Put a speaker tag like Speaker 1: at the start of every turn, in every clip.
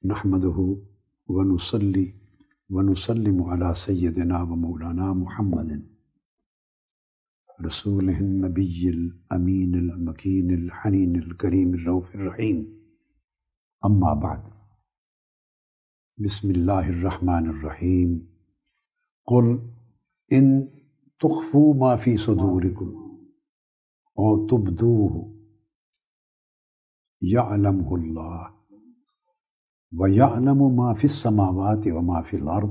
Speaker 1: نحمده ونصلي ونسلم على سيدنا ومولانا محمد رسوله النبي الأمين المكين الحنين الكريم الرؤوف الرحيم. أما بعد، بسم الله الرحمن الرحيم. قل إن تخفوا ما في صدوركم أو تبدوه يعلمه الله وَيَعْلَمُ مَا فِي السَّمَاوَاتِ وَمَا فِي الْأَرْضِ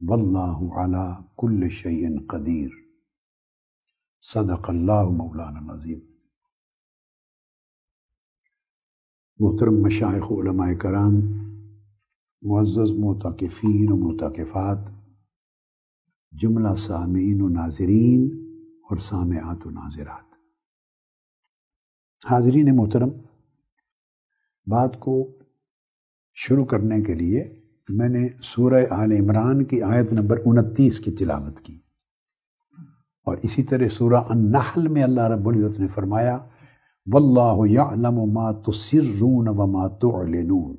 Speaker 1: وَاللَّهُ عَلَى كُلِّ شَيْءٍ قَدِيرٌ. صدق اللہ مولانا العظیم. محترم مشائخ علماء کرام، معزز معتکفین و معتکفات، جملہ سامعین و ناظرین اور سامعات و ناظرات، حاضرین محترم، بات کو شروع کرنے کے لیے میں نے سورہ آل عمران کی آیت نمبر 29 کی تلاوت کی، اور اسی طرح سورہ النحل میں اللہ رب العزت نے فرمایا واللہ یعلم ما تسرون وما تعلنون،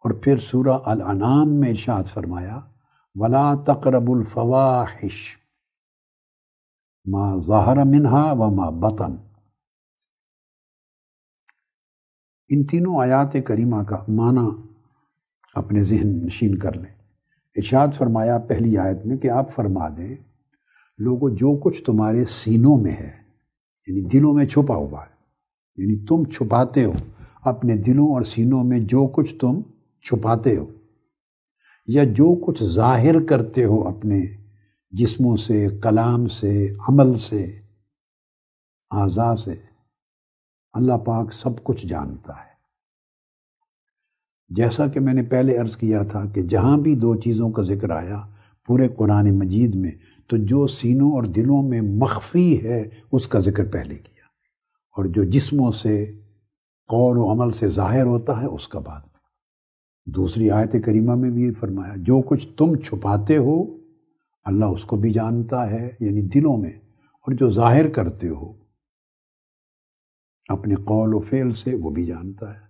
Speaker 1: اور پھر سورہ الانعام میں ارشاد فرمایا ولا تقربوا الفواحش ما ظہر منہا وما بطن. ان تینوں آیات کریمہ کا معنی اپنے ذہن نشین کر لیں. ارشاد فرمایا پہلی آیت میں کہ آپ فرما دیں لوگوں جو کچھ تمہارے سینوں میں ہے، یعنی دلوں میں چھپا ہوا ہے، یعنی تم چھپاتے ہو اپنے دلوں اور سینوں میں جو کچھ تم چھپاتے ہو، یا جو کچھ ظاہر کرتے ہو اپنے جسموں سے، کلام سے، عمل سے، اعضاء سے، اللہ پاک سب کچھ جانتا ہے. جیسا کہ میں نے پہلے عرض کیا تھا کہ جہاں بھی دو چیزوں کا ذکر آیا پورے قرآن مجید میں، تو جو سینوں اور دلوں میں مخفی ہے اس کا ذکر پہلے کیا، اور جو جسموں سے، قول و عمل سے ظاہر ہوتا ہے اس کا بعد میں. دوسری آیت کریمہ میں بھی فرمایا جو کچھ تم چھپاتے ہو اللہ اس کو بھی جانتا ہے، یعنی دلوں میں، اور جو ظاہر کرتے ہو اپنے قول و فعل سے وہ بھی جانتا ہے.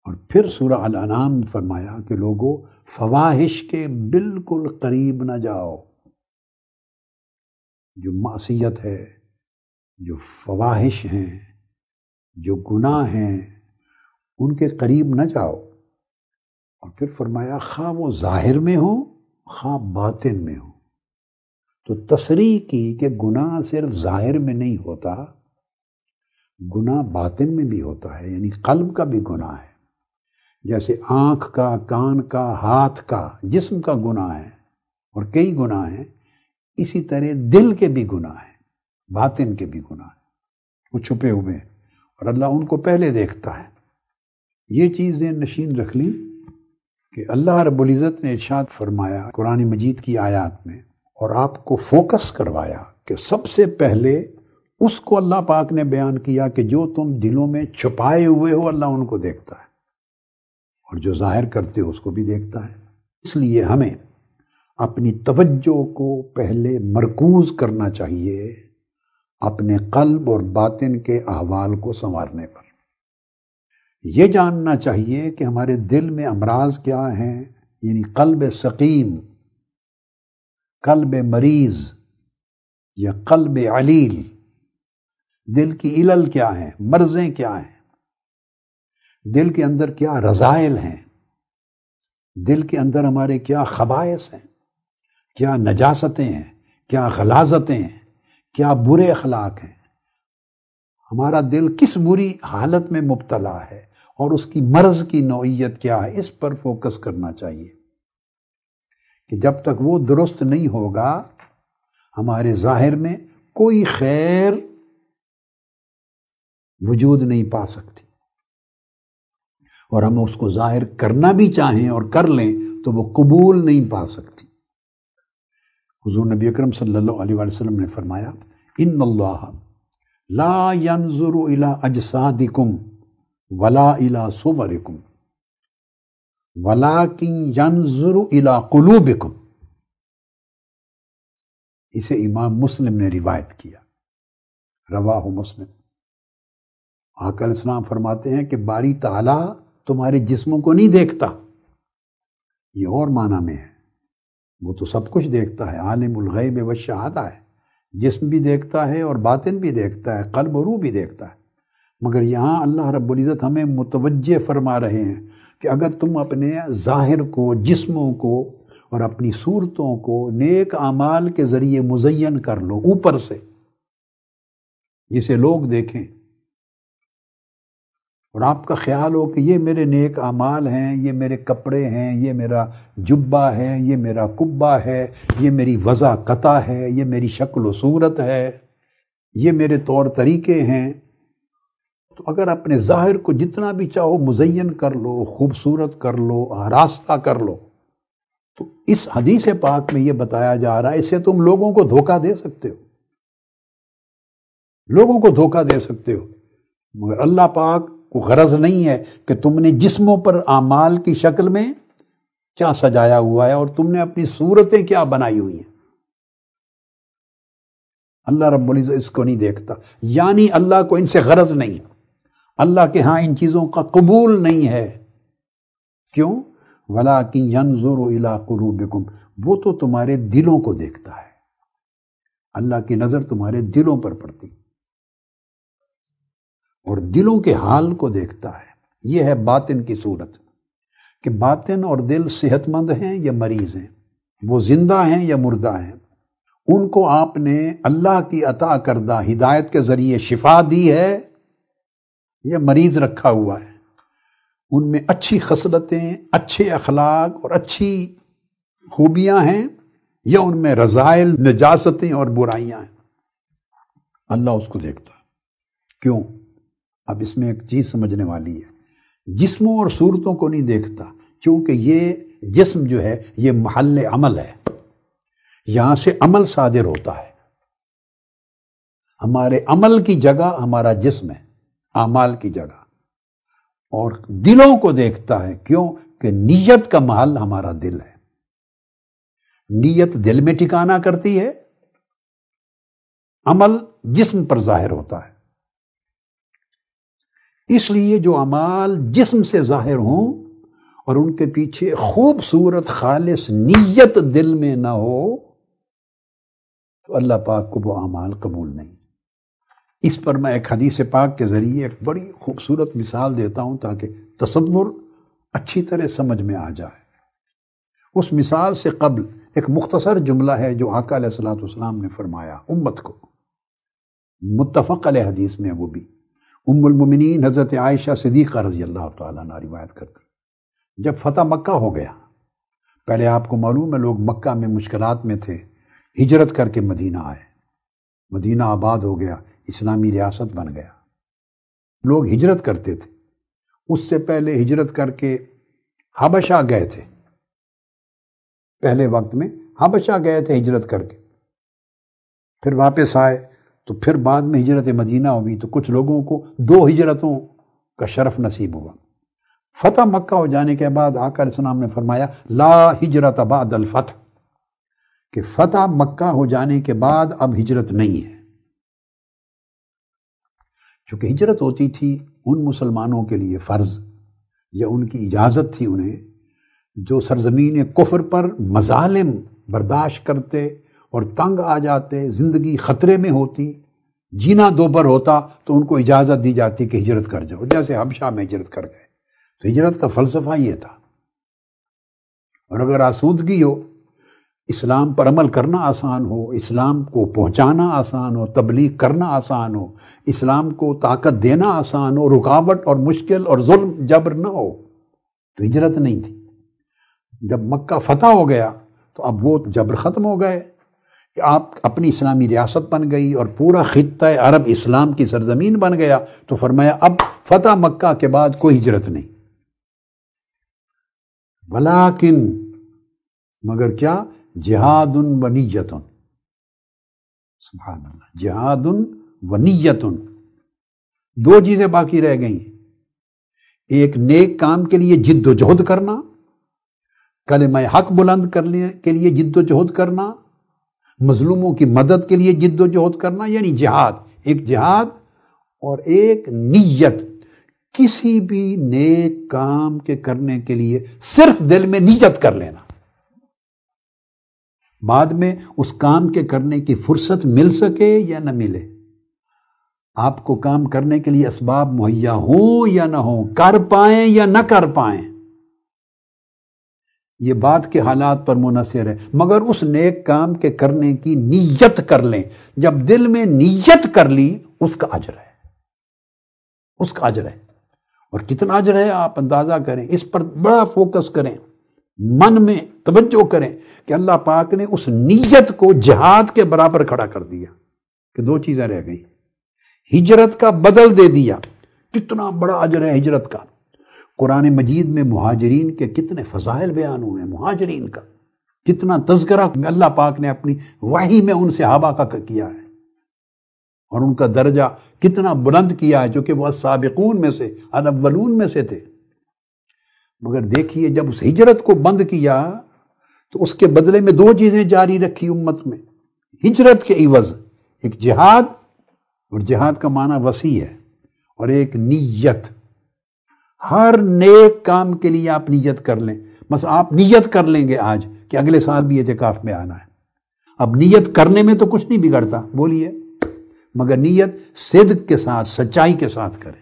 Speaker 1: اور پھر سورہ الانعام فرمایا کہ لوگوں فواحش کے بالکل قریب نہ جاؤ. جو معصیت ہے، جو فواحش ہیں، جو گناہ ہیں، ان کے قریب نہ جاؤ. اور پھر فرمایا خواہ وہ ظاہر میں ہو خواہ باطن میں ہو. تو تصریح کی کہ گناہ صرف ظاہر میں نہیں ہوتا، گناہ باطن میں بھی ہوتا ہے، یعنی قلب کا بھی گناہ ہے. جیسے آنکھ کا، کان کا، ہاتھ کا، جسم کا گناہ ہے اور کئی گناہ ہیں، اسی طرح دل کے بھی گناہ ہیں، باطن کے بھی گناہ ہیں، وہ چھپے ہوئے ہیں اور اللہ ان کو پہلے دیکھتا ہے. یہ چیزیں نشین رکھ لی کہ اللہ رب العزت نے ارشاد فرمایا قرآن مجید کی آیات میں، اور آپ کو فوکس کروایا کہ سب سے پہلے اس کو اللہ پاک نے بیان کیا کہ جو تم دلوں میں چھپائے ہوئے ہو اللہ ان کو دیکھتا ہے، اور جو ظاہر کرتے ہو اس کو بھی دیکھتا ہے. اس لیے ہمیں اپنی توجہ کو پہلے مرکوز کرنا چاہیے اپنے قلب اور باطن کے احوال کو سنوارنے پر. یہ جاننا چاہیے کہ ہمارے دل میں امراض کیا ہیں، یعنی قلب سقیم، قلب مریض یا قلب علیل. دل کی علل کیا ہیں، مرضیں کیا ہیں، دل کے اندر کیا رذائل ہیں، دل کے اندر ہمارے کیا خبائث ہیں، کیا نجاستیں ہیں، کیا غلاظتیں ہیں، کیا برے اخلاق ہیں. ہمارا دل کس بری حالت میں مبتلا ہے اور اس کی مرض کی نوعیت کیا ہے، اس پر فوکس کرنا چاہیے کہ جب تک وہ درست نہیں ہوگا ہمارے ظاہر میں کوئی خیر وجود نہیں پا سکتی، اور ہم اس کو ظاہر کرنا بھی چاہیں اور کر لیں تو وہ قبول نہیں پا سکتی. حضور نبی اکرم صلی اللہ علیہ وسلم نے فرمایا ان اللہ لا ينظر الى اجسادکم ولا الى صورکم ولیکن ینظر الی قلوبکم. اسے امام مسلم نے روایت کیا، رواہ مسلم. آقا علیہ السلام فرماتے ہیں کہ باری تعالیٰ تمہارے جسموں کو نہیں دیکھتا، یہ اور معنی میں ہے، وہ تو سب کچھ دیکھتا ہے، عالم الغیب والشہادہ ہے، جسم بھی دیکھتا ہے اور باطن بھی دیکھتا ہے، قلب و روح بھی دیکھتا ہے۔ مگر یہاں اللہ رب العزت ہمیں متوجہ فرما رہے ہیں کہ اگر تم اپنے ظاہر کو، جسموں کو اور اپنی صورتوں کو نیک اعمال کے ذریعے مزین کر لو اوپر سے، جسے لوگ دیکھیں، اور آپ کا خیال ہو کہ یہ میرے نیک اعمال ہیں، یہ میرے کپڑے ہیں، یہ میرا جبہ ہے، یہ میرا کبہ ہے، یہ میری وضع قطع ہے، یہ میری شکل و صورت ہے، یہ میرے طور طریقے ہیں، تو اگر اپنے ظاہر کو جتنا بھی چاہو مزین کر لو، خوبصورت کر لو، آراستہ کر لو، تو اس حدیث پاک میں یہ بتایا جا رہا ہے اس سے تم لوگوں کو دھوکہ دے سکتے ہو، لوگوں کو دھوکہ دے سکتے ہو، مگر اللہ پاک کو غرض نہیں ہے کہ تم نے جسموں پر اعمال کی شکل میں کیا سجایا ہوا ہے اور تم نے اپنی صورتیں کیا بنائی ہوئی ہیں۔ اللہ رب العزت اس کو نہیں دیکھتا، یعنی اللہ کو ان سے غرض نہیں، اللہ کے ہاں ان چیزوں کا قبول نہیں ہے۔ کیوں؟ وَلَٰكِن يَنظُرُ إِلَىٰ قُلُوبِكُمْ، وہ تو تمہارے دلوں کو دیکھتا ہے، اللہ کی نظر تمہارے دلوں پر پڑتی اور دلوں کے حال کو دیکھتا ہے۔ یہ ہے باطن کی صورت، کہ باطن اور دل صحت مند ہیں یا مریض ہیں، وہ زندہ ہیں یا مردہ ہیں۔ ان کو آپ نے اللہ کی عطا کردہ ہدایت کے ذریعے شفا دی ہے یا مریض رکھا ہوا ہے؟ ان میں اچھی خصلتیں، اچھے اخلاق اور اچھی خوبیاں ہیں یا ان میں رذائل، نجاستیں اور برائیاں ہیں؟ اللہ اس کو دیکھتا ہے۔ کیوں؟ اب اس میں ایک چیز سمجھنے والی ہے، جسموں اور صورتوں کو نہیں دیکھتا، چونکہ یہ جسم جو ہے یہ محل عمل ہے، یہاں سے عمل صادر ہوتا ہے، ہمارے عمل کی جگہ ہمارا جسم ہے، اعمال کی جگہ، اور دلوں کو دیکھتا ہے۔ کیوں؟ کہ نیت کا محل ہمارا دل ہے، نیت دل میں ٹھکانہ کرتی ہے، عمل جسم پر ظاہر ہوتا ہے۔ اس لیے جو اعمال جسم سے ظاہر ہوں اور ان کے پیچھے خوبصورت خالص نیت دل میں نہ ہو تو اللہ پاک کو وہ اعمال قبول نہیں۔ اس پر میں ایک حدیث پاک کے ذریعے ایک بڑی خوبصورت مثال دیتا ہوں تاکہ تصور اچھی طرح سمجھ میں آ جائے۔ اس مثال سے قبل ایک مختصر جملہ ہے جو آقا علیہ الصلوۃ والسلام نے فرمایا امت کو، متفق علیہ حدیث میں، وہ بھی ام المومنین حضرت عائشہ صدیقہ رضی اللہ تعالیٰ عنہ روایت کرتی۔ جب فتح مکہ ہو گیا، پہلے آپ کو معلوم ہے لوگ مکہ میں مشکلات میں تھے، ہجرت کر کے مدینہ آئے، مدینہ آباد ہو گیا، اسلامی ریاست بن گیا۔ لوگ ہجرت کرتے تھے، اس سے پہلے ہجرت کر کے حبشہ گئے تھے، پہلے وقت میں حبشہ گئے تھے ہجرت کر کے، پھر واپس آئے، تو پھر بعد میں ہجرت مدینہ ہوئی، تو کچھ لوگوں کو 2 ہجرتوں کا شرف نصیب ہوا۔ فتح مکہ ہو جانے کے بعد آقا علیہ السلام نے فرمایا لا ہجرت بعد الفتح، کہ فتح مکہ ہو جانے کے بعد اب ہجرت نہیں ہے۔ چونکہ ہجرت ہوتی تھی ان مسلمانوں کے لیے فرض، یا ان کی اجازت تھی انہیں جو سرزمین کفر پر مظالم برداشت کرتے اور تنگ آ جاتے، زندگی خطرے میں ہوتی، جینا دوبر ہوتا، تو ان کو اجازت دی جاتی کہ ہجرت کر جاؤ، جیسے حبشہ میں ہجرت کر گئے۔ تو ہجرت کا فلسفہ یہ تھا۔ اور اگر آسودگی ہو، اسلام پر عمل کرنا آسان ہو، اسلام کو پہنچانا آسان ہو، تبلیغ کرنا آسان ہو، اسلام کو طاقت دینا آسان ہو، رکاوٹ اور مشکل اور ظلم جبر نہ ہو، تو ہجرت نہیں تھی۔ جب مکہ فتح ہو گیا تو اب وہ جبر ختم ہو گئے، آپ اپنی اسلامی ریاست بن گئی اور پورا خطہ عرب اسلام کی سرزمین بن گیا، تو فرمایا اب فتح مکہ کے بعد کوئی ہجرت نہیں، ولیکن مگر کیا، جہاد و نیت، سبحان اللہ، جہاد و نیت، 2 چیزیں باقی رہ گئی۔ ایک نیک کام کے لیے جد و جہد کرنا، کلمہ حق بلند کرنے کے لیے جد و جہد کرنا، مظلوموں کی مدد کے لیے جد و جہد کرنا، یعنی جہاد، ایک جہاد اور ایک نیت، کسی بھی نیک کام کے کرنے کے لیے صرف دل میں نیت کر لینا، بعد میں اس کام کے کرنے کی فرصت مل سکے یا نہ ملے، آپ کو کام کرنے کے لیے اسباب مہیا ہوں یا نہ ہوں، کر پائیں یا نہ کر پائیں، یہ بات کے حالات پر منحصر ہے، مگر اس نیک کام کے کرنے کی نیت کر لیں۔ جب دل میں نیت کر لی، اس کا اجر ہے، اس کا اجر ہے۔ اور کتنا اجر ہے آپ اندازہ کریں، اس پر بڑا فوکس کریں، من میں توجہ کریں کہ اللہ پاک نے اس نیت کو جہاد کے برابر کھڑا کر دیا کہ دو چیزیں رہ گئی، ہجرت کا بدل دے دیا۔ کتنا بڑا اجر ہے ہجرت کا۔ قرآن مجید میں مہاجرین کے کتنے فضائل بیان ہوئے ہیں، مہاجرین کا کتنا تذکرہ اللہ پاک نے اپنی وحی میں ان صحابہ کا کیا ہے، اور ان کا درجہ کتنا بلند کیا ہے، جو کہ وہ السابقون میں سے، الاولون میں سے تھے۔ مگر دیکھیے جب اس ہجرت کو بند کیا تو اس کے بدلے میں دو چیزیں جاری رکھی امت میں، ہجرت کے عوض ایک جہاد، اور جہاد کا معنی وسیع ہے، اور ایک نیت۔ ہر نیک کام کے لیے آپ نیت کر لیں، بس آپ نیت کر لیں گے آج کہ اگلے سال بھی اعتکاف میں آنا ہے۔ اب نیت کرنے میں تو کچھ نہیں بگڑتا، بولیے، مگر نیت صدق کے ساتھ، سچائی کے ساتھ کریں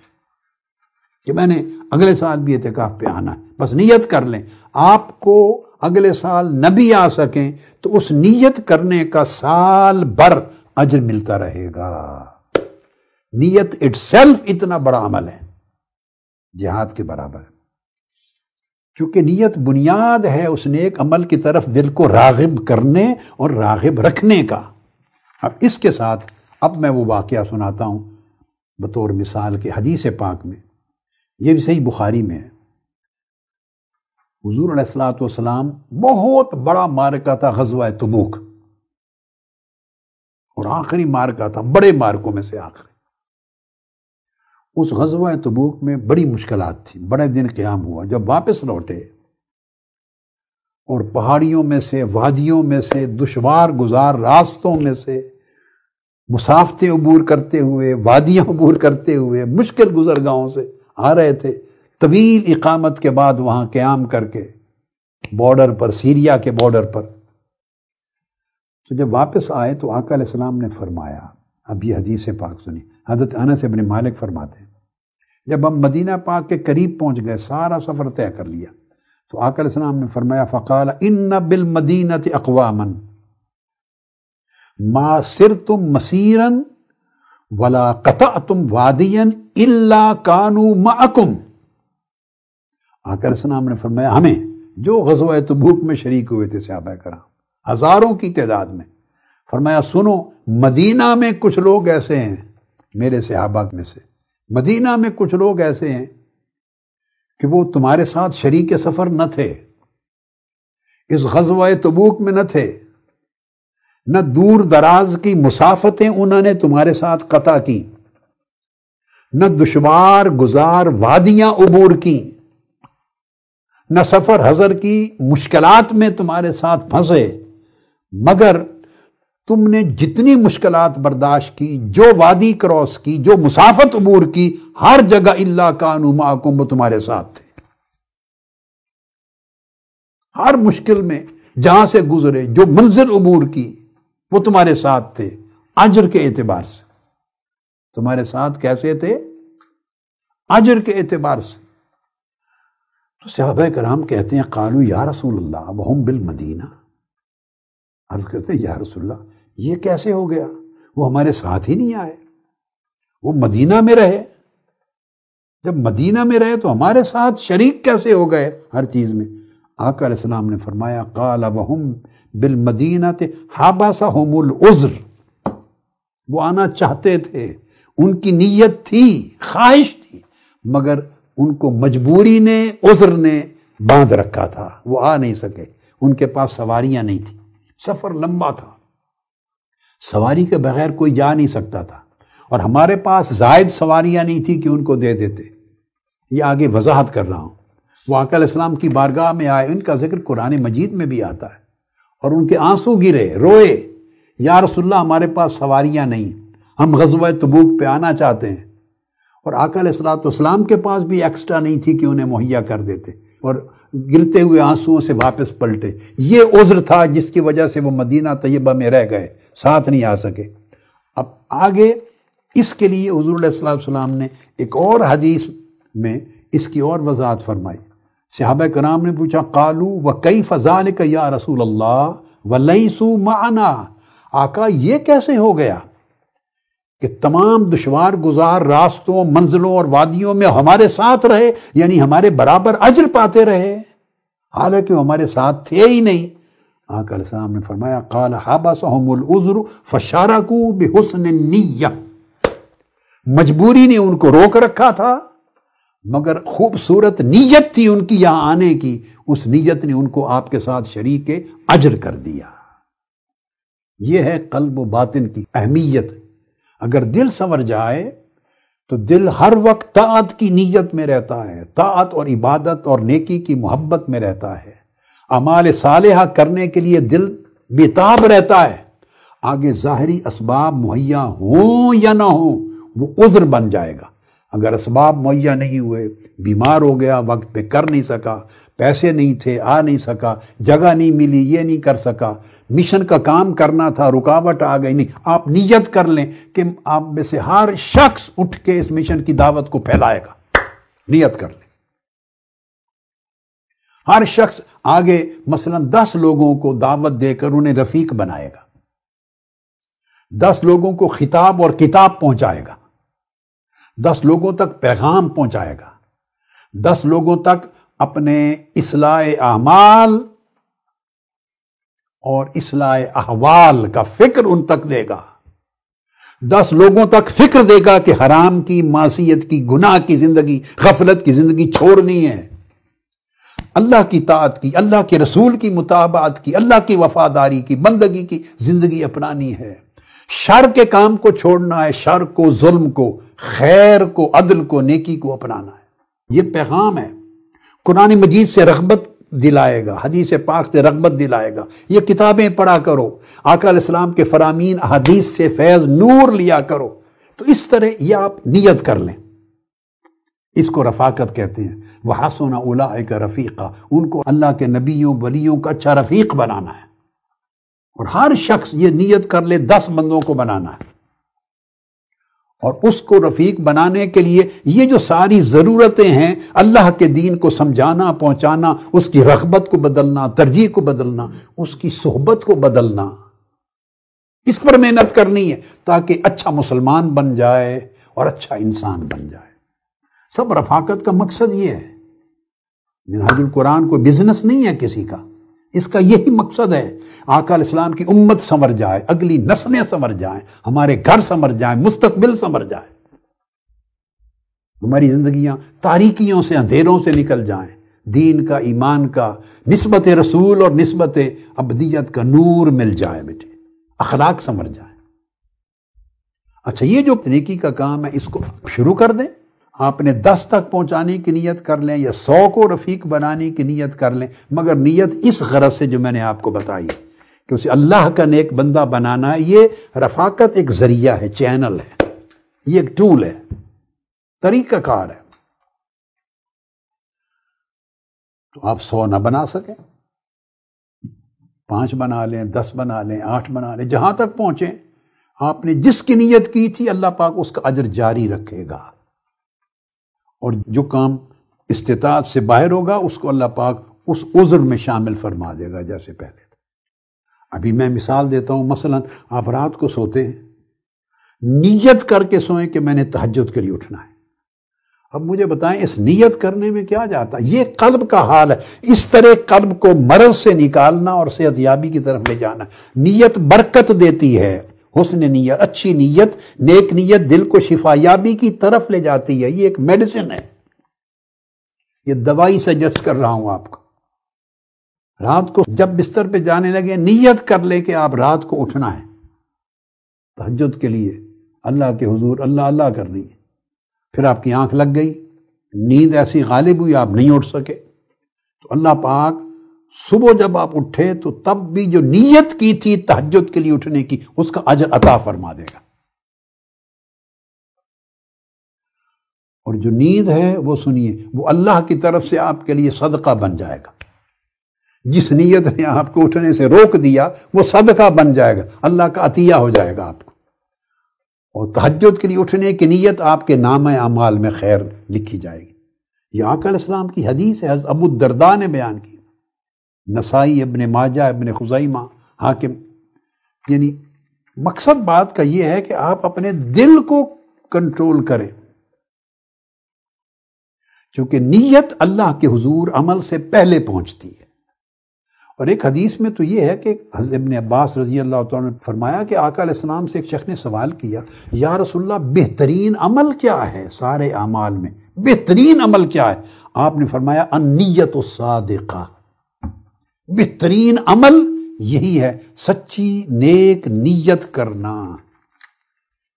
Speaker 1: کہ میں نے اگلے سال بھی اعتکاف پہ آنا ہے، بس نیت کر لیں۔ آپ کو اگلے سال نہ بھی آ سکیں تو اس نیت کرنے کا سال بھر اجر ملتا رہے گا۔ نیت اٹ سیلف اتنا بڑا عمل ہے، جہاد کے برابر ہے، چونکہ نیت بنیاد ہے اس نیک عمل کی طرف دل کو راغب کرنے اور راغب رکھنے کا۔ اب اس کے ساتھ اب میں وہ واقعہ سناتا ہوں بطور مثال کے حدیث پاک میں، یہ بھی صحیح بخاری میں ہے۔ حضور علیہ الصلوۃ والسلام، بہت بڑا معرکہ تھا غزوہ تبوک، اور آخری معرکہ تھا، بڑے معرکوں میں سے آخری۔ اس غزوہ تبوک میں بڑی مشکلات تھی، بڑے دن قیام ہوا۔ جب واپس لوٹے اور پہاڑیوں میں سے، وادیوں میں سے، دشوار گزار راستوں میں سے مسافتیں عبور کرتے ہوئے، وادیاں عبور کرتے ہوئے، مشکل گزرگاہوں سے آ رہے تھے، طویل اقامت کے بعد وہاں قیام کر کے بارڈر پر، سیریا کے بارڈر پر۔ تو جب واپس آئے تو آقا علیہ السلام نے فرمایا، اب یہ حدیث پاک سنی، حضرت انس بن مالک فرماتے ہیں، جب ہم مدینہ پاک کے قریب پہنچ گئے، سارا سفر طے کر لیا، تو آقا علیہ السلام نے فرمایا، فقال ان بالمدینۃ اقواما ما سرتم مسیرا ولا قطعتم وادیا الا كانوا معکم۔ آقا علیہ السلام نے فرمایا، ہمیں جو غزوہ تبوک میں شریک ہوئے تھے صحابہ کرام، ہزاروں کی تعداد میں، فرمایا سنو، مدینہ میں کچھ لوگ ایسے ہیں، میرے صحابہ میں سے مدینہ میں کچھ لوگ ایسے ہیں کہ وہ تمہارے ساتھ شریک سفر نہ تھے، اس غزوہ تبوک میں نہ تھے، نہ دور دراز کی مسافتیں انہوں نے تمہارے ساتھ قطع کی، نہ دشوار گزار وادیاں عبور کی، نہ سفر حضر کی مشکلات میں تمہارے ساتھ پھنسے، مگر تم نے جتنی مشکلات برداشت کی، جو وادی کراس کی، جو مسافت عبور کی، ہر جگہ الا کانوا معکم، وہ تمہارے ساتھ تھے۔ ہر مشکل میں جہاں سے گزرے، جو منزل عبور کی، وہ تمہارے ساتھ تھے، اجر کے اعتبار سے۔ تمہارے ساتھ کیسے تھے؟ اجر کے اعتبار سے۔ تو صحابہ کرام کہتے ہیں، قالوا یا رسول اللہ وہم بالمدینہ، عرض کرتے ہیں یا رسول اللہ یہ کیسے ہو گیا، وہ ہمارے ساتھ ہی نہیں آئے، وہ مدینہ میں رہے، جب مدینہ میں رہے تو ہمارے ساتھ شریک کیسے ہو گئے ہر چیز میں؟ آقا علیہ السلام نے فرمایا، قال وہم بالمدینۃ حبسہم العذر، وہ آنا چاہتے تھے، ان کی نیت تھی، خواہش تھی، مگر ان کو مجبوری نے، عذر نے باندھ رکھا تھا، وہ آ نہیں سکے، ان کے پاس سواریاں نہیں تھیں، سفر لمبا تھا، سواری کے بغیر کوئی جا نہیں سکتا تھا، اور ہمارے پاس زائد سواریاں نہیں تھی کہ ان کو دے دیتے۔ یہ آگے وضاحت کر رہا ہوں۔ وہ آقا علیہ السلام کی بارگاہ میں آئے، ان کا ذکر قرآن مجید میں بھی آتا ہے، اور ان کے آنسو گرے، روئے، یا رسول اللہ ہمارے پاس سواریاں نہیں، ہم غزوہ تبوک پہ آنا چاہتے ہیں، اور آقا علیہ الصلوۃ والسلام کے پاس بھی ایکسٹرا نہیں تھی کہ انہیں مہیا کر دیتے، اور گرتے ہوئے آنسوؤں سے واپس پلٹے۔ یہ عذر تھا جس کی وجہ سے وہ مدینہ طیبہ میں رہ گئے، ساتھ نہیں آ سکے۔ اب آگے اس کے لیے حضور علیہ الصلوۃ والسلام نے ایک اور حدیث میں اس کی اور وضاحت فرمائی۔ صحابہ کرام نے پوچھا قالوا وکیف ذلک یا رسول اللہ ولیسوا معنا، آقا یہ کیسے ہو گیا کہ تمام دشوار گزار راستوں، منزلوں اور وادیوں میں ہمارے ساتھ رہے، یعنی ہمارے برابر اجر پاتے رہے، حالانکہ وہ ہمارے ساتھ تھے ہی نہیں۔ آقا علیہ السلام نے فرمایا قال حبسهم العذر فشاركوا بحسن النیہ، مجبوری نے ان کو روک رکھا تھا، مگر خوبصورت نیت تھی ان کی یہاں آنے کی، اس نیت نے ان کو آپ کے ساتھ شریک اجر کر دیا۔ یہ ہے قلب و باطن کی اہمیت۔ اگر دل سنور جائے تو دل ہر وقت طاعت کی نیت میں رہتا ہے، طاعت اور عبادت اور نیکی کی محبت میں رہتا ہے، اعمال صالحہ کرنے کے لیے دل بیتاب رہتا ہے۔ آگے ظاہری اسباب مہیا ہوں یا نہ ہوں وہ عذر بن جائے گا۔ اگر اسباب مہیا نہیں ہوئے، بیمار ہو گیا، وقت پہ کر نہیں سکا، پیسے نہیں تھے آ نہیں سکا، جگہ نہیں ملی یہ نہیں کر سکا، مشن کا کام کرنا تھا رکاوٹ آ گئی، نہیں، آپ نیت کر لیں کہ آپ میں سے ہر شخص اٹھ کے اس مشن کی دعوت کو پھیلائے گا، نیت کر لیں۔ ہر شخص آگے مثلا 10 لوگوں کو دعوت دے کر انہیں رفیق بنائے گا، 10 لوگوں کو خطاب اور کتاب پہنچائے گا، 10 لوگوں تک پیغام پہنچائے گا، 10 لوگوں تک اپنے اصلاح اعمال اور اصلاح احوال کا فکر ان تک دے گا، 10 لوگوں تک فکر دے گا کہ حرام کی، معصیت کی، گناہ کی زندگی، غفلت کی زندگی چھوڑنی ہے، اللہ کی طاعت کی، اللہ کے رسول کی مطابعت کی، اللہ کی وفاداری کی، بندگی کی زندگی اپنانی ہے، شر کے کام کو چھوڑنا ہے، شر کو، ظلم کو، خیر کو، عدل کو، نیکی کو اپنانا ہے۔ یہ پیغام ہے۔ قرآن مجید سے رغبت دلائے گا، حدیث پاک سے رغبت دلائے گا، یہ کتابیں پڑھا کرو، آقا علیہ السلام کے فرامین احادیث سے فیض نور لیا کرو۔ تو اس طرح یہ آپ نیت کر لیں، اس کو رفاقت کہتے ہیں۔ وَحَسُنَ أُولَٰئِكَ رَفِيقًا، ان کو اللہ کے نبیوں ولیوں کا اچھا رفیق بنانا ہے، اور ہر شخص یہ نیت کر لے 10 بندوں کو بنانا ہے، اور اس کو رفیق بنانے کے لیے یہ جو ساری ضرورتیں ہیں، اللہ کے دین کو سمجھانا، پہنچانا، اس کی رغبت کو بدلنا، ترجیح کو بدلنا، اس کی صحبت کو بدلنا، اس پر محنت کرنی ہے تاکہ اچھا مسلمان بن جائے اور اچھا انسان بن جائے۔ سب رفاقت کا مقصد یہ ہے۔ منہاج القرآن کوئی بزنس نہیں ہے کسی کا، اس کا یہی مقصد ہے، آقا علیہ السلام کی امت سنور جائے، اگلی نسلیں سنور جائیں، ہمارے گھر سنور جائیں، مستقبل سنور جائے، ہماری زندگیاں تاریکیوں سے، اندھیروں سے نکل جائیں، دین کا، ایمان کا، نسبت رسول اور نسبت ابدیت کا نور مل جائے، بیٹے اخلاق سنور جائیں۔ اچھا، یہ جو نیکی کا کام ہے اس کو شروع کر دیں۔ آپ نے 10 تک پہنچانے کی نیت کر لیں یا 100 کو رفیق بنانے کی نیت کر لیں، مگر نیت اس غرض سے جو میں نے آپ کو بتائی کہ اسے اللہ کا نیک بندہ بنانا ہے۔ یہ رفاقت ایک ذریعہ ہے، چینل ہے، یہ ایک ٹول ہے، طریقہ کار ہے۔ تو آپ 100 نہ بنا سکیں، 5 بنا لیں، 10 بنا لیں، 8 بنا لیں، جہاں تک پہنچیں۔ آپ نے جس کی نیت کی تھی اللہ پاک اس کا اجر جاری رکھے گا، اور جو کام استطاعت سے باہر ہوگا اس کو اللہ پاک اس عذر میں شامل فرما دے گا جیسے پہلے تھا۔ ابھی میں مثال دیتا ہوں، مثلا آپ رات کو سوتے ہیں، نیت کر کے سوئیں کہ میں نے تہجد کے لیے اٹھنا ہے۔ اب مجھے بتائیں اس نیت کرنے میں کیا جاتا ہے؟ یہ قلب کا حال ہے۔ اس طرح قلب کو مرض سے نکالنا اور صحت یابی کی طرف لے جانا۔ نیت برکت دیتی ہے، حسن نیت، اچھی نیت، نیک نیت دل کو شفا یابی کی طرف لے جاتی ہے۔ یہ ایک میڈیسن ہے، یہ دوائی سجیسٹ کر رہا ہوں آپ کو۔ رات کو جب بستر پہ جانے لگے نیت کر لے کہ آپ رات کو اٹھنا ہے تہجد کے لیے، اللہ کے حضور اللہ اللہ کرنی ہے۔ پھر آپ کی آنکھ لگ گئی، نیند ایسی غالب ہوئی آپ نہیں اٹھ سکے، تو اللہ پاک صبح جب آپ اٹھے تو تب بھی جو نیت کی تھی تہجد کے لیے اٹھنے کی اس کا اجر عطا فرما دے گا۔ اور جو نیند ہے وہ سنیے، وہ اللہ کی طرف سے آپ کے لیے صدقہ بن جائے گا۔ جس نیت نے آپ کو اٹھنے سے روک دیا وہ صدقہ بن جائے گا، اللہ کا عطیہ ہو جائے گا آپ کو۔ اور تہجد کے لیے اٹھنے کی نیت آپ کے نامہ اعمال میں خیر لکھی جائے گی۔ یہ آقا علیہ السلام کی حدیث ہے، حضرت ابو الدرداء نے بیان کی، نسائی، ابن ماجہ، ابن خزیمہ، حاکم۔ یعنی مقصد بات کا یہ ہے کہ آپ اپنے دل کو کنٹرول کریں، چونکہ نیت اللہ کے حضور عمل سے پہلے پہنچتی ہے۔ اور ایک حدیث میں تو یہ ہے کہ حضرت ابن عباس رضی اللہ تعالیٰ نے فرمایا کہ آقا علیہ السلام سے ایک شخص نے سوال کیا، یا رسول اللہ بہترین عمل کیا ہے سارے اعمال میں، بہترین عمل کیا ہے؟ آپ نے فرمایا النیت الصادقہ، بہترین عمل یہی ہے سچی نیک نیت کرنا،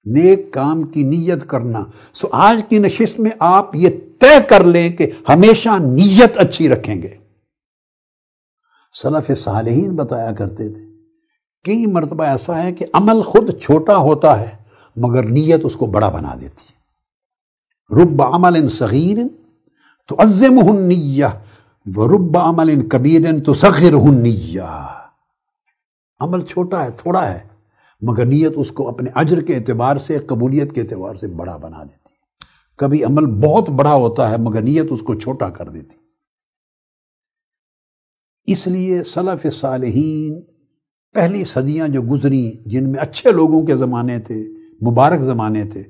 Speaker 1: نیک کام کی نیت کرنا۔ سو آج کی نشست میں آپ یہ طے کر لیں کہ ہمیشہ نیت اچھی رکھیں گے۔ سلف صالحین بتایا کرتے تھے کئی مرتبہ ایسا ہے کہ عمل خود چھوٹا ہوتا ہے مگر نیت اس کو بڑا بنا دیتی ہے۔ رب عمل صغیر تعظمہ النیہ ورب عمل کبیر تصغرہ النیہ۔ عمل چھوٹا ہے، تھوڑا ہے، مگر نیت اس کو اپنے اجر کے اعتبار سے، قبولیت کے اعتبار سے بڑا بنا دیتی ہے۔ کبھی عمل بہت بڑا ہوتا ہے مگر نیت اس کو چھوٹا کر دیتی ہے۔ اس لیے سلف صالحین، پہلی صدیاں جو گزری جن میں اچھے لوگوں کے زمانے تھے، مبارک زمانے تھے،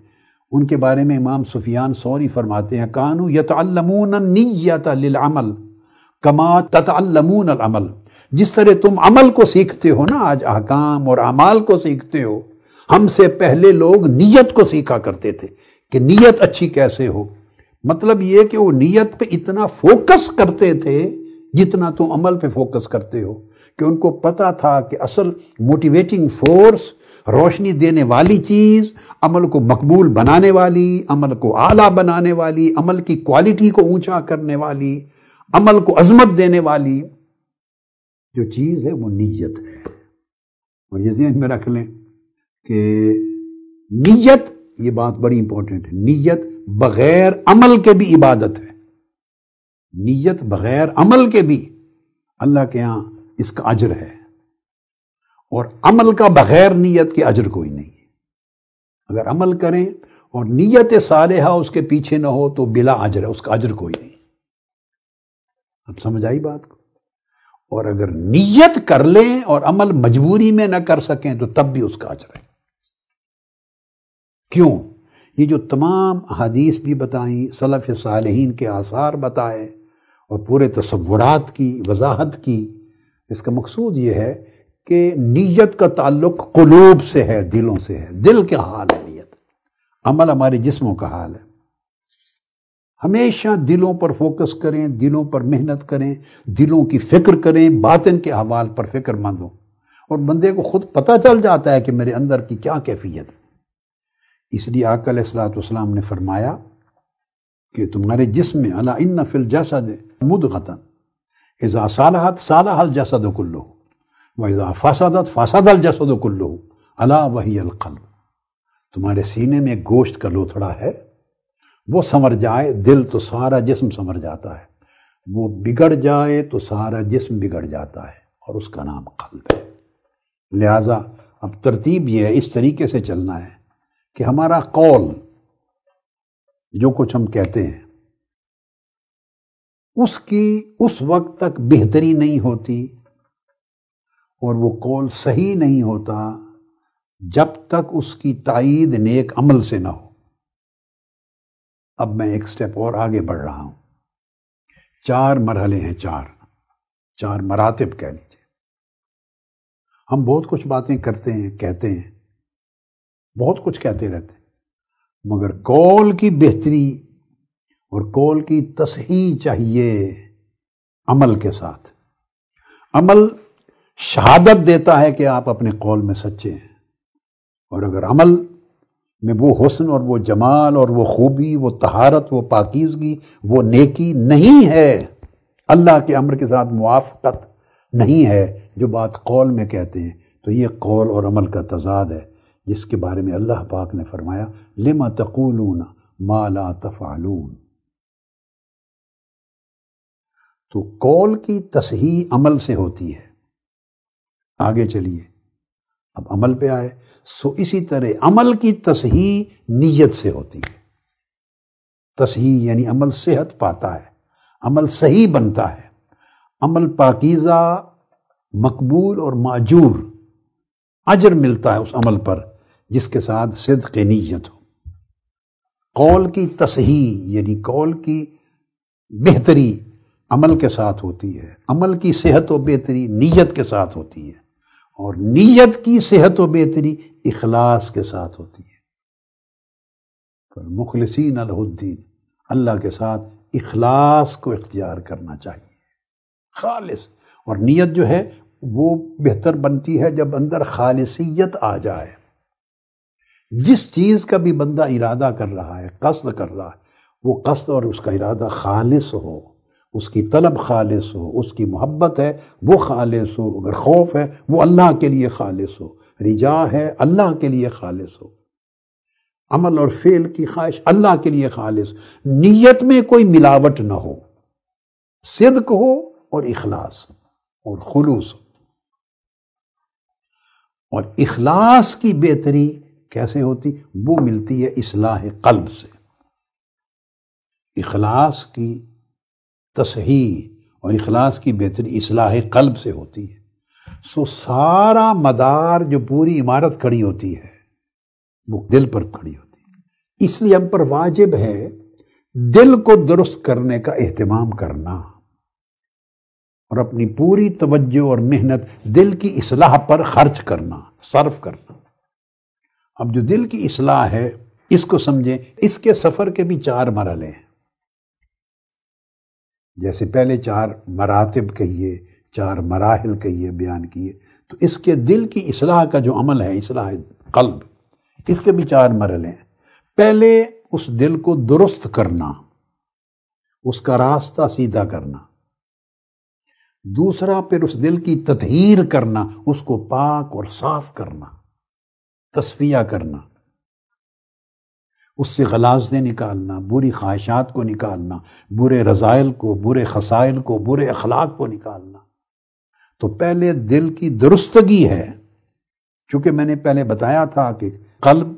Speaker 1: ان کے بارے میں امام سفیان ثوری فرماتے ہیں کانوا یتعلمون النیۃ للعمل کما تتعلمون العمل۔ جس طرح تم عمل کو سیکھتے ہو نا، آج احکام اور اعمال کو سیکھتے ہو، ہم سے پہلے لوگ نیت کو سیکھا کرتے تھے کہ نیت اچھی کیسے ہو۔ مطلب یہ کہ وہ نیت پہ اتنا فوکس کرتے تھے جتنا تم عمل پہ فوکس کرتے ہو، کہ ان کو پتا تھا کہ اصل موٹیویٹنگ فورس، روشنی دینے والی چیز، عمل کو مقبول بنانے والی، عمل کو اعلیٰ بنانے والی، عمل کی کوالٹی کو اونچا کرنے والی، عمل کو عظمت دینے والی جو چیز ہے وہ نیت ہے۔ اور یہ ذہن میں رکھ لیں کہ نیت، یہ بات بڑی امپورٹنٹ ہے، نیت بغیر عمل کے بھی عبادت ہے، نیت بغیر عمل کے بھی اللہ کے ہاں اس کا اجر ہے، اور عمل کا بغیر نیت کے اجر کوئی نہیں ہے۔ اگر عمل کریں اور نیت صالحہ اس کے پیچھے نہ ہو تو بلا اجر ہے، اس کا اجر کوئی نہیں۔ اب سمجھ آئی بات کو؟ اور اگر نیت کر لیں اور عمل مجبوری میں نہ کر سکیں تو تب بھی اس کا اجر ہے۔ کیوں؟ یہ جو تمام حدیث بھی بتائیں، سلف صالحین کے آثار بتائے اور پورے تصورات کی وضاحت کی، اس کا مقصود یہ ہے کہ نیت کا تعلق قلوب سے ہے، دلوں سے ہے، دل کا حال ہے نیت۔ عمل ہمارے جسموں کا حال ہے۔ ہمیشہ دلوں پر فوکس کریں، دلوں پر محنت کریں، دلوں کی فکر کریں، باطن کے احوال پر فکر مند ہوں، اور بندے کو خود پتہ چل جاتا ہے کہ میرے اندر کی کیا کیفیت ہے۔ اس لیے آقا علیہ الصلوۃ والسلام نے فرمایا کہ تمہارے جسم میں الا ان فی الجسد مضغۃ اذا صلحت صلح الجسد کلہ واذا فسدت فسد الجسد کلہ الا وہی القلب۔ تمہارے سینے میں گوشت کا لوتھڑا ہے، وہ سنور جائے دل تو سارا جسم سنور جاتا ہے، وہ بگڑ جائے تو سارا جسم بگڑ جاتا ہے، اور اس کا نام قلب ہے۔ لہٰذا اب ترتیب یہ ہے، اس طریقے سے چلنا ہے کہ ہمارا قول، جو کچھ ہم کہتے ہیں، اس کی اس وقت تک بہتری نہیں ہوتی اور وہ قول صحیح نہیں ہوتا جب تک اس کی تائید نیک عمل سے نہ ہو۔ اب میں ایک سٹیپ اور آگے بڑھ رہا ہوں۔ 4 مرحلے ہیں، 4 مراتب کہہ لیجیے۔ ہم بہت کچھ باتیں کرتے ہیں، کہتے ہیں، بہت کچھ کہتے رہتے ہیں، مگر قول کی بہتری اور قول کی تصحیح چاہیے عمل کے ساتھ۔ عمل شہادت دیتا ہے کہ آپ اپنے قول میں سچے ہیں، اور اگر عمل میں وہ حسن اور وہ جمال اور وہ خوبی، وہ طہارت، وہ پاکیزگی، وہ نیکی نہیں ہے، اللہ کے امر کے ساتھ موافقت نہیں ہے جو بات قول میں کہتے ہیں، تو یہ قول اور عمل کا تضاد ہے، جس کے بارے میں اللہ پاک نے فرمایا لما تقولون ما لا تفعلون۔ تو قول کی تصحیح عمل سے ہوتی ہے۔ آگے چلیے، اب عمل پہ آئے، سو اسی طرح عمل کی تصحیح نیت سے ہوتی ہے۔ تصحیح یعنی عمل صحت پاتا ہے، عمل صحیح بنتا ہے، عمل پاکیزہ، مقبول اور ماجور، اجر ملتا ہے اس عمل پر جس کے ساتھ صدق نیت ہو۔ قول کی تصحیح یعنی قول کی بہتری عمل کے ساتھ ہوتی ہے، عمل کی صحت و بہتری نیت کے ساتھ ہوتی ہے، اور نیت کی صحت و بہتری اخلاص کے ساتھ ہوتی ہے۔ مخلصین لہ الدین، اللہ کے ساتھ اخلاص کو اختیار کرنا چاہیے، خالص۔ اور نیت جو ہے وہ بہتر بنتی ہے جب اندر خالصیت آ جائے۔ جس چیز کا بھی بندہ ارادہ کر رہا ہے، قصد کر رہا ہے، وہ قصد اور اس کا ارادہ خالص ہو، اس کی طلب خالص ہو، اس کی محبت ہے وہ خالص ہو، اگر خوف ہے وہ اللہ کے لیے خالص ہو، رجا ہے اللہ کے لیے خالص ہو، عمل اور فعل کی خواہش اللہ کے لیے خالص، نیت میں کوئی ملاوٹ نہ ہو، صدق ہو اور اخلاص اور خلوص۔ اور اخلاص کی بہتری کیسے ہوتی؟ وہ ملتی ہے اصلاح قلب سے۔ اخلاص کی تصحیح اور اخلاص کی بہتری اصلاح قلب سے ہوتی ہے۔ سو سارا مدار جو پوری عمارت کھڑی ہوتی ہے وہ دل پر کھڑی ہوتی ہے۔ اس لیے ہم پر واجب ہے دل کو درست کرنے کا اہتمام کرنا اور اپنی پوری توجہ اور محنت دل کی اصلاح پر خرچ کرنا، صرف کرنا۔ اب جو دل کی اصلاح ہے اس کو سمجھیں، اس کے سفر کے بھی 4 مرحلے ہیں۔ جیسے پہلے 4 مراتب کہیے، 4 مراحل کہیے، بیان کیے، تو اس کے دل کی اصلاح کا جو عمل ہے، اصلاح قلب، اس کے بھی 4 مرحلے ہیں۔ پہلے اس دل کو درست کرنا، اس کا راستہ سیدھا کرنا۔ دوسرا، پھر اس دل کی تطہیر کرنا، اس کو پاک اور صاف کرنا، تصفیہ کرنا، اس سے غلاظتیں نکالنا، بری خواہشات کو نکالنا، برے رذائل کو، برے خصائل کو، برے اخلاق کو نکالنا۔ تو پہلے دل کی درستگی ہے، چونکہ میں نے پہلے بتایا تھا کہ قلب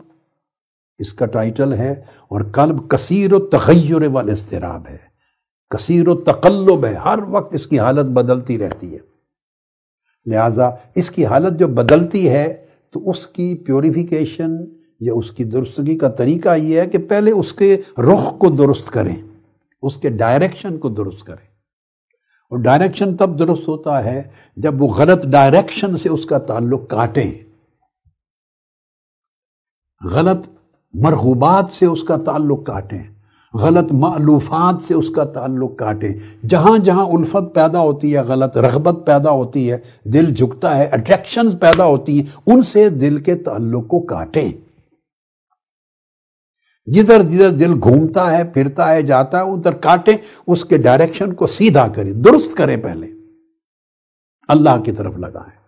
Speaker 1: اس کا ٹائٹل ہے، اور قلب کثیر التغیر والاضطراب ہے، کثیر التقلب ہے، ہر وقت اس کی حالت بدلتی رہتی ہے۔ لہٰذا اس کی حالت جو بدلتی ہے تو اس کی پیوریفیکیشن یا اس کی درستگی کا طریقہ یہ ہے کہ پہلے اس کے رخ کو درست کریں، اس کے ڈائریکشن کو درست کریں۔ اور ڈائریکشن تب درست ہوتا ہے جب وہ غلط ڈائریکشن سے اس کا تعلق کاٹیں، غلط مرغوبات سے اس کا تعلق کاٹیں، غلط مألوفات سے اس کا تعلق کاٹیں۔ جہاں جہاں الفت پیدا ہوتی ہے، غلط رغبت پیدا ہوتی ہے، دل جھکتا ہے، اٹریکشنز پیدا ہوتی ہیں، ان سے دل کے تعلق کو کاٹیں۔ جدھر جدھر دل گھومتا ہے، پھرتا ہے، جاتا ہے، ادھر کاٹیں، اس کے ڈائریکشن کو سیدھا کریں، درست کریں، پہلے اللہ کی طرف لگائیں،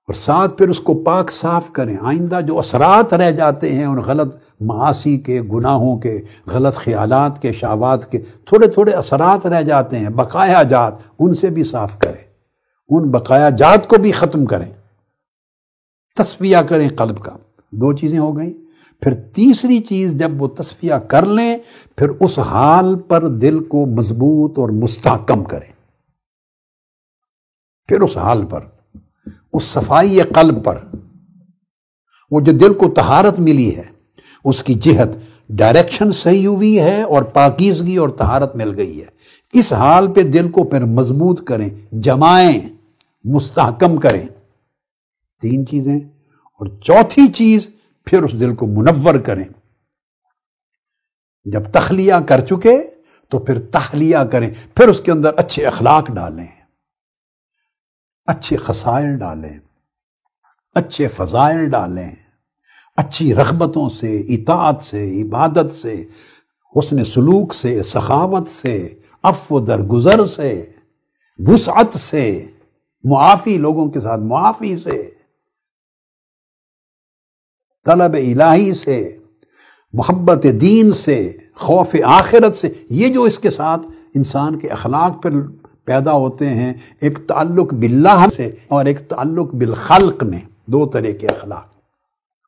Speaker 1: اور ساتھ پھر اس کو پاک صاف کریں۔ آئندہ جو اثرات رہ جاتے ہیں ان غلط معاصی کے، گناہوں کے، غلط خیالات کے، شہوات کے، تھوڑے تھوڑے اثرات رہ جاتے ہیں، بقایا جات، ان سے بھی صاف کریں، ان بقایا جات کو بھی ختم کریں، تصفیہ کریں قلب کا۔ 2 چیزیں ہو گئیں۔ پھر تیسری چیز، جب وہ تصفیہ کر لیں، پھر اس حال پر دل کو مضبوط اور مستحکم کریں۔ پھر اس حال پر، اس صفائی قلب پر، وہ جو دل کو طہارت ملی ہے، اس کی جہت، ڈائریکشن صحیح ہوئی ہے اور پاکیزگی اور طہارت مل گئی ہے، اس حال پہ دل کو پھر مضبوط کریں، جمائیں، مستحکم کریں۔ 3 چیزیں۔ اور چوتھی چیز، پھر اس دل کو منور کریں۔ جب تخلیہ کر چکے تو پھر تحلیہ کریں، پھر اس کے اندر اچھے اخلاق ڈالیں، اچھے خصائل ڈالیں، اچھے فضائل ڈالیں، اچھی رغبتوں سے، اطاعت سے، عبادت سے، حسن سلوک سے، سخاوت سے، عفو درگزر سے، وسعت سے، معافی، لوگوں کے ساتھ معافی سے، طلب الہی سے، محبت دین سے، خوف آخرت سے، یہ جو اس کے ساتھ انسان کے اخلاق پر پیدا ہوتے ہیں، ایک تعلق باللہ سے اور ایک تعلق بالخلق میں، دو طرح کے اخلاق،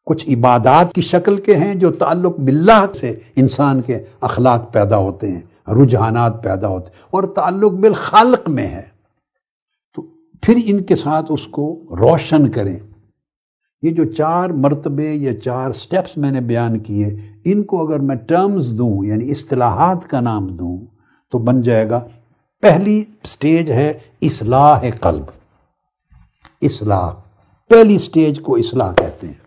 Speaker 1: کچھ عبادات کی شکل کے ہیں جو تعلق باللہ سے انسان کے اخلاق پیدا ہوتے ہیں، رجحانات پیدا ہوتے ہیں، اور تعلق بالخلق میں ہے، تو پھر ان کے ساتھ اس کو روشن کریں۔ یہ جو 4 مرتبے یا 4 سٹیپس میں نے بیان کیے، ان کو اگر میں ٹرمز دوں یعنی اصطلاحات کا نام دوں تو بن جائے گا، پہلی سٹیج ہے اصلاح قلب، اصلاح، پہلی سٹیج کو اصلاح کہتے ہیں۔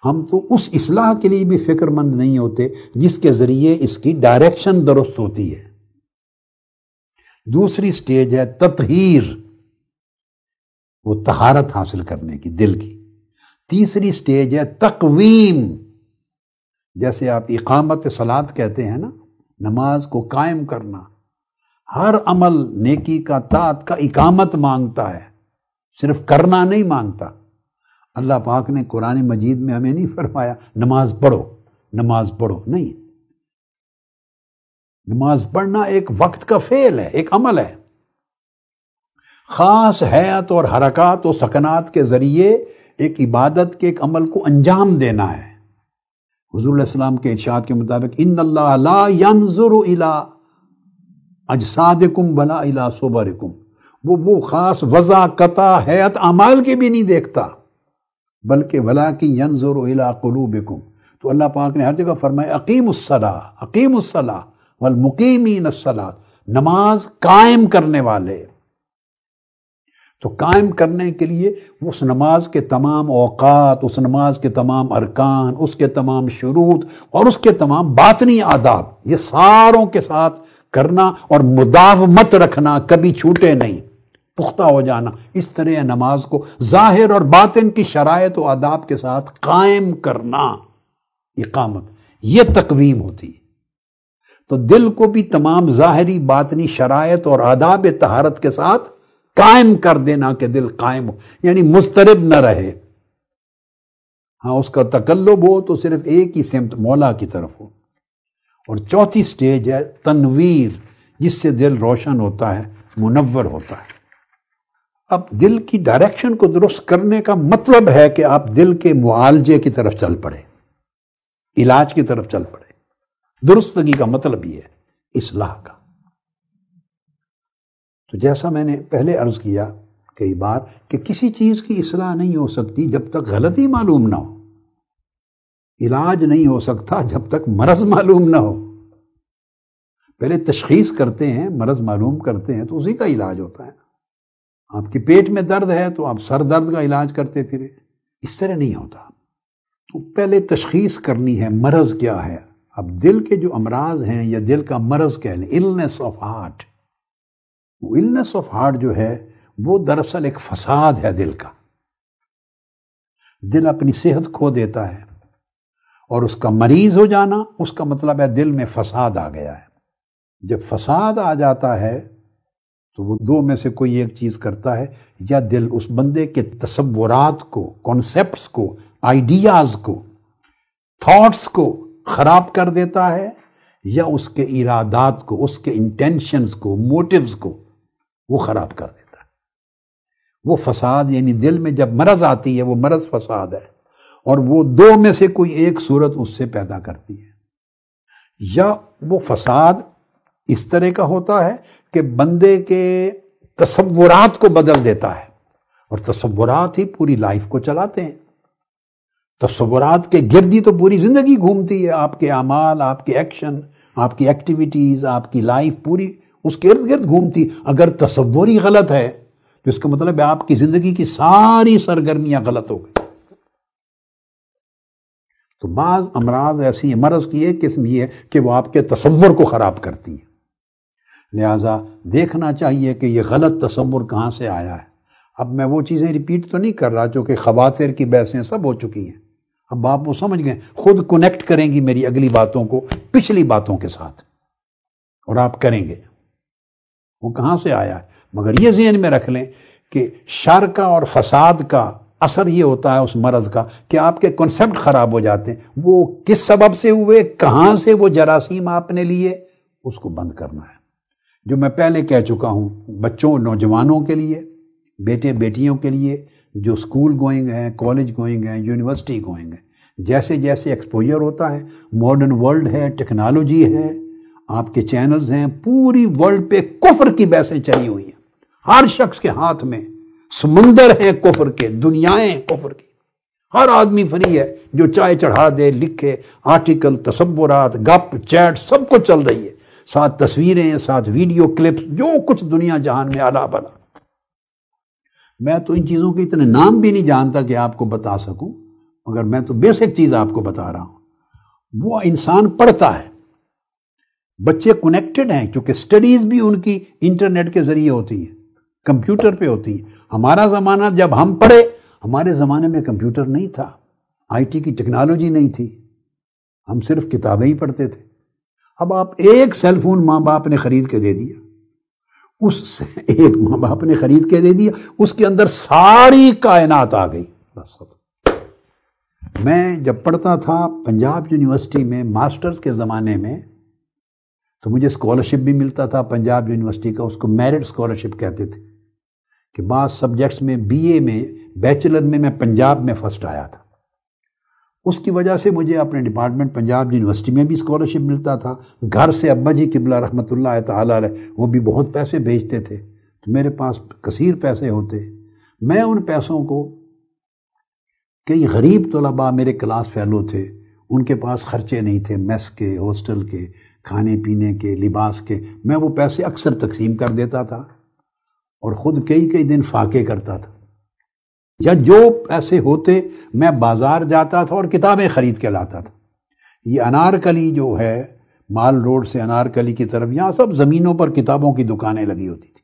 Speaker 1: ہم تو اس اصلاح کے لیے بھی فکر مند نہیں ہوتے جس کے ذریعے اس کی ڈائریکشن درست ہوتی ہے۔ دوسری سٹیج ہے تطہیر، وہ طہارت حاصل کرنے کی دل کی۔ تیسری سٹیج ہے تقویم، جیسے آپ اقامت صلاۃ کہتے ہیں نا، نماز کو قائم کرنا، ہر عمل نیکی کا طاعت کا اقامت مانگتا ہے، صرف کرنا نہیں مانگتا۔ اللہ پاک نے قرآن مجید میں ہمیں نہیں فرمایا نماز پڑھو، نماز پڑھو، نہیں، نماز پڑھنا ایک وقت کا فعل ہے، ایک عمل ہے، خاص حیات اور حرکات و سکنات کے ذریعے ایک عبادت کے ایک عمل کو انجام دینا ہے۔ حضور علیہ السلام کے ارشاد کے مطابق ان اللہ لا ينظر الى اجسادکم ولا الى صورکم، وہ خاص وضع قطع حیات اعمال کی بھی نہیں دیکھتا، بلکہ ولکن ينظر الى قلوبکم۔ تو اللہ پاک نے ہر جگہ فرمایا اقیموا الصلاۃ، اقیموا الصلاۃ والمقیمین الصلاۃ، نماز قائم کرنے والے۔ تو قائم کرنے کے لیے اس نماز کے تمام اوقات، اس نماز کے تمام ارکان، اس کے تمام شروط اور اس کے تمام باطنی آداب، یہ ساروں کے ساتھ کرنا اور مداومت رکھنا، کبھی چھوٹے نہیں، پختہ ہو جانا، اس طرح نماز کو ظاہر اور باطن کی شرائط و آداب کے ساتھ قائم کرنا، اقامت، یہ تقویم ہوتی ہے۔ تو دل کو بھی تمام ظاہری باطنی شرائط اور آداب طہارت کے ساتھ قائم کر دینا کہ دل قائم ہو، یعنی مضطرب نہ رہے۔ ہاں، اس کا تقلب ہو تو صرف ایک ہی سمت مولا کی طرف ہو۔ اور چوتھی سٹیج ہے تنویر، جس سے دل روشن ہوتا ہے، منور ہوتا ہے۔ اب دل کی ڈائریکشن کو درست کرنے کا مطلب ہے کہ آپ دل کے معالجے کی طرف چل پڑے، علاج کی طرف چل پڑے۔ درستگی کا مطلب یہ ہے اصلاح کا۔ تو جیسا میں نے پہلے عرض کیا کئی بار کہ کسی چیز کی اصلاح نہیں ہو سکتی جب تک غلطی معلوم نہ ہو، علاج نہیں ہو سکتا جب تک مرض معلوم نہ ہو۔ پہلے تشخیص کرتے ہیں، مرض معلوم کرتے ہیں تو اسی کا علاج ہوتا ہے۔ آپ کے پیٹ میں درد ہے تو آپ سر درد کا علاج کرتے پھرے، اس طرح نہیں ہوتا۔ تو پہلے تشخیص کرنی ہے مرض کیا ہے۔ اب دل کے جو امراض ہیں یا دل کا مرض کہہ لیں، illness of heart، illness of heart جو ہے وہ دراصل ایک فساد ہے دل کا۔ دل اپنی صحت کھو دیتا ہے، اور اس کا مریض ہو جانا اس کا مطلب ہے دل میں فساد آ گیا ہے۔ جب فساد آ جاتا ہے تو وہ دو میں سے کوئی ایک چیز کرتا ہے، یا دل اس بندے کے تصورات کو، کانسیپٹس کو، آئیڈیاز کو، تھاٹس کو خراب کر دیتا ہے، یا اس کے ارادات کو، اس کے انٹینشنز کو، موٹیوز کو وہ خراب کر دیتا ہے۔ وہ فساد یعنی دل میں جب مرض آتی ہے وہ مرض فساد ہے، اور وہ دو میں سے کوئی ایک صورت اس سے پیدا کرتی ہے۔ یا وہ فساد اس طرح کا ہوتا ہے کہ بندے کے تصورات کو بدل دیتا ہے، اور تصورات ہی پوری لائف کو چلاتے ہیں۔ تصورات کے گرد ہی تو پوری زندگی گھومتی ہے، آپ کے اعمال، آپ کے ایکشن، آپ کی ایکٹیویٹیز، آپ کی لائف پوری اس کے ارد گرد گھومتی۔ اگر تصور ہی غلط ہے تو اس کا مطلب ہے آپ کی زندگی کی ساری سرگرمیاں غلط ہو گئی۔ تو بعض امراض ایسی ہیں، مرض کی ایک قسم یہ ہے کہ وہ آپ کے تصور کو خراب کرتی ہے۔ لہٰذا دیکھنا چاہیے کہ یہ غلط تصور کہاں سے آیا ہے۔ اب میں وہ چیزیں ریپیٹ تو نہیں کر رہا جو کہ خواتر کی بحثیں سب ہو چکی ہیں، اب آپ وہ سمجھ گئے، خود کنیکٹ کریں گی میری اگلی باتوں کو پچھلی باتوں کے ساتھ، اور آپ کریں گے وہ کہاں سے آیا ہے۔ مگر یہ ذہن میں رکھ لیں کہ شر کا اور فساد کا اثر یہ ہوتا ہے اس مرض کا کہ آپ کے کنسپٹ خراب ہو جاتے ہیں. وہ کس سبب سے ہوئے، کہاں سے وہ جراثیم آپ نے لیے، اس کو بند کرنا ہے. جو میں پہلے کہہ چکا ہوں، بچوں نوجوانوں کے لیے، بیٹے بیٹیوں کے لیے جو اسکول گوئنگ ہیں، کالج گوئنگ ہیں، یونیورسٹی گوئنگ ہیں، جیسے جیسے ایکسپوجر ہوتا ہے، ماڈرن ورلڈ ہے، ٹیکنالوجی ہے، آپ کے چینلز ہیں، پوری ورلڈ پہ کفر کی بحثیں چلی ہوئی ہیں. ہر شخص کے ہاتھ میں سمندر ہے کفر کے، دنیائیں کفر کی. ہر آدمی فری ہے، جو چائے چڑھا دے، لکھے، آرٹیکل، تصورات، گپ چیٹ سب کچھ چل رہی ہے، ساتھ تصویریں، ساتھ ویڈیو کلپس، جو کچھ دنیا جہان میں اعلیٰ بلا. میں تو ان چیزوں کے اتنے نام بھی نہیں جانتا کہ آپ کو بتا سکوں، مگر میں تو بیسک چیز آپ کو بتا رہا ہوں. وہ انسان پڑھتا ہے، بچے کنیکٹڈ ہیں کیونکہ سٹڈیز بھی ان کی انٹرنیٹ کے ذریعے ہوتی ہیں، کمپیوٹر پہ ہوتی ہیں. ہمارا زمانہ جب ہم پڑھے، ہمارے زمانے میں کمپیوٹر نہیں تھا، آئی ٹی کی ٹیکنالوجی نہیں تھی، ہم صرف کتابیں ہی پڑھتے تھے. اب آپ ایک سیل فون ماں باپ نے خرید کے دے دیا، ایک ماں باپ نے خرید کے دے دیا، اس کے اندر ساری کائنات آ گئی، بس ختم. میں جب پڑھتا تھا پنجاب یونیورسٹی میں ماسٹرز کے زمانے میں، تو مجھے اسکالرشپ بھی ملتا تھا پنجاب یونیورسٹی کا، اس کو میرٹ اسکالرشپ کہتے تھے، کہ بعض سبجیکٹس میں بی اے میں، بیچلر میں پنجاب میں فرسٹ آیا تھا. اس کی وجہ سے مجھے اپنے ڈپارٹمنٹ پنجاب یونیورسٹی میں بھی اسکالرشپ ملتا تھا. گھر سے ابا جی قبلہ رحمۃ اللہ تعالیٰ علیہ وہ بھی بہت پیسے بھیجتے تھے، تو میرے پاس کثیر پیسے ہوتے. میں ان پیسوں کو، کئی غریب طلباء میرے کلاس فیلو تھے، ان کے پاس خرچے نہیں تھے، میس کے، ہاسٹل کے، کھانے پینے کے، لباس کے، میں وہ پیسے اکثر تقسیم کر دیتا تھا اور خود کئی دن فاقے کرتا تھا. یا جو پیسے ہوتے میں بازار جاتا تھا اور کتابیں خرید کے لاتا تھا. یہ انارکلی جو ہے، مال روڈ سے انارکلی کی طرف، یہاں سب زمینوں پر کتابوں کی دکانیں لگی ہوتی تھی،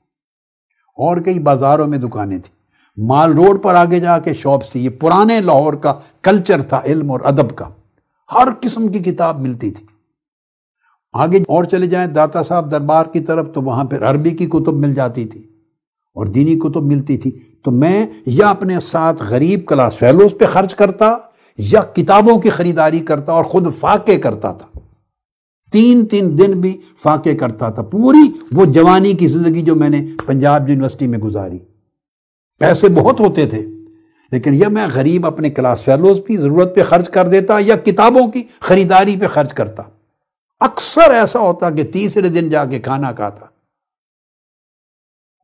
Speaker 1: اور کئی بازاروں میں دکانیں تھیں. مال روڈ پر آگے جا کے شاپ تھی. یہ پرانے لاہور کا کلچر تھا علم اور ادب کا، ہر قسم کی کتاب ملتی تھی. آگے اور چلے جائیں داتا صاحب دربار کی طرف، تو وہاں پھر عربی کی کتب مل جاتی تھی اور دینی کتب ملتی تھی. تو میں یا اپنے ساتھ غریب کلاس فیلوز پہ خرچ کرتا، یا کتابوں کی خریداری کرتا اور خود فاقے کرتا تھا. 3 دن بھی فاقے کرتا تھا. پوری وہ جوانی کی زندگی جو میں نے پنجاب یونیورسٹی میں گزاری، پیسے بہت ہوتے تھے، لیکن یا میں غریب اپنے کلاس فیلوز بھی ضرورت پہ خرچ کر دیتا، یا کتابوں کی خریداری پہ خرچ کرتا. اکثر ایسا ہوتا کہ تیسرے دن جا کے کھانا کھاتا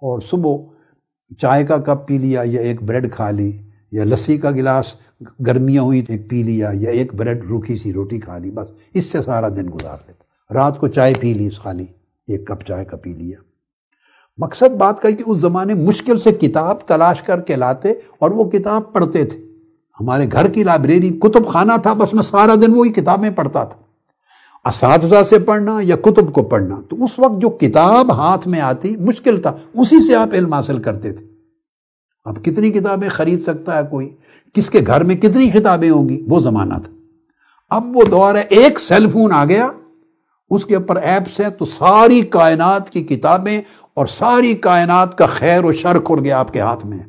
Speaker 1: اور صبح چائے کا کپ پی لیا، یا ایک بریڈ کھا لی، یا لسی کا گلاس گرمیاں ہوئی ایک پی لیا، یا ایک بریڈ روکھی سی روٹی کھا لی، بس اس سے سارا دن گزار لیتا. رات کو چائے پی لی، خالی ایک کپ چائے کا پی لیا. مقصد بات کا کہ اس زمانے مشکل سے کتاب تلاش کر کے لاتے اور وہ کتاب پڑھتے تھے. ہمارے گھر کی لائبریری کتب خانہ تھا، بس میں سارا دن وہی کتابیں پڑھتا تھا، اساتذہ سے پڑھنا یا کتب کو پڑھنا. تو اس وقت جو کتاب ہاتھ میں آتی مشکل تھا، اسی سے آپ علم حاصل کرتے تھے. اب کتنی کتابیں خرید سکتا ہے کوئی، کس کے گھر میں کتنی کتابیں ہوں گی، وہ زمانہ تھا. اب وہ دور ہے، ایک سیل فون آ گیا، اس کے اوپر ایپس ہیں، تو ساری کائنات کی کتابیں اور ساری کائنات کا خیر و شر کھل گیا آپ کے ہاتھ میں.